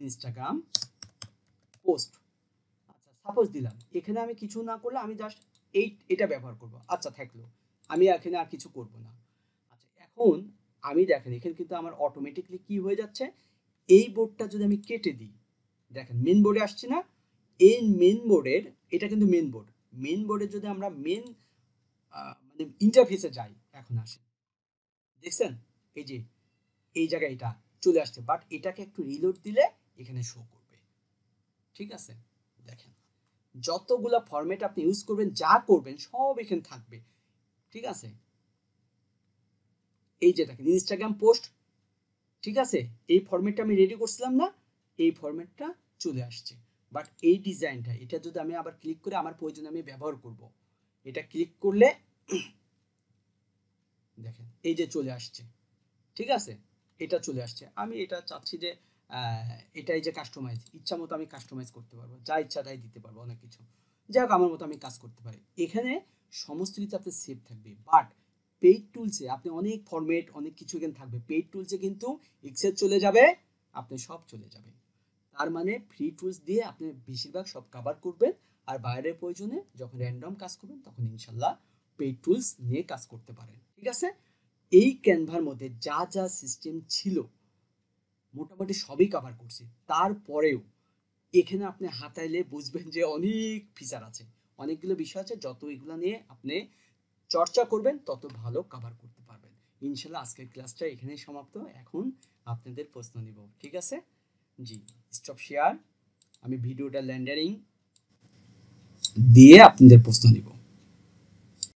Speaker 1: ইনস্টাগ্রাম পোস্ট। আচ্ছা, সাপোজ দিলাম, এখানে আমি কিছু না করলে আমি জাস্ট এটা ব্যবহার করব, আচ্ছা থাকলো, আমি এখানে আর কিছু করব না। আচ্ছা, এখন আমি দেখেন এখানে কিন্তু আমার অটোমেটিকলি কি হয়ে যাচ্ছে, এই বোর্ডটা যদি আমি কেটে দিই, দেখেন মেন বোর্ডে আসছে না, এই মেন বোর্ডের এটা কিন্তু মেন বোর্ড, মেন বোর্ডে যদি আমরা মেন মানে ইন্টারফেসে যাই, এখন আসে দেখছেন এই যে এই জায়গায় এটা চলে আসছে, বাট এটাকে একটু রিলোড দিলে এখানে শো করবে, ঠিক আছে? দেখেন যতগুলা ফরম্যাট আপনি ইউজ করবেন, যা করবেন সব এখানে থাকবে, ঠিক আছে? এই যে দেখেন ইনস্টাগ্রাম পোস্ট, ঠিক আছে? এই ফরম্যাটটা আমি রেডি করছিলাম না, এই ফরম্যাটটা চলে আসছে। বাট এই ডিজাইনটা এটা যদি আমি আবার ক্লিক করে আমার প্রয়োজনে আমি ব্যবহার করব, এটা ক্লিক করলে দেখেন এই যে চলে আসছে, ঠিক আছে, এটা চলে আসছে। আমি এটা চাচ্ছি যে এটাই যে কাস্টমাইজ, ইচ্ছা মতো আমি কাস্টমাইজ করতে পারবো, যা ইচ্ছা তাই দিতে পারবো, অনেক কিছু, যাই হোক আমার মতো আমি কাজ করতে পারি। এখানে সমস্ত কিছু আপনার সেভ থাকবে, বাট পেইড টুলসে আপনি অনেক ফরম্যাট অনেক কিছু এখানে থাকবে। পেইড টুলসে কিন্তু এক্সেল চলে যাবে, আপনি সব চলে যাবে। তার মানে ফ্রি টুলস দিয়ে আপনি বেশিরভাগ সব কভার করবেন, আর বাইরের প্রয়োজনে যখন র্যান্ডম কাজ করবেন তখন ইনশাল্লাহ পেইড টুলস নিয়ে কাজ করতে পারেন, ঠিক আছে। এই ক্যানভার মধ্যে যা যা সিস্টেম ছিল মোটামুটি সবই কভার করছি। তারপরেও এখানে আপনি হাতাইলে বুঝবেন যে অনেক ফিচার আছে, অনেকগুলো বিষয় আছে, যত এগুলো নিয়ে আপনি চর্চা করবেন তত ভালো কভার করতে পারবেন। ইনশাল্লাহ আজকের ক্লাসটা এখানেই সমাপ্ত। এখন আপনাদের প্রশ্ন নিব, ঠিক আছে। জি, স্টপ শেয়ার। আমি ভিডিওটা ল্যান্ডারিং দিয়ে আপনাদের প্রশ্ন নিব।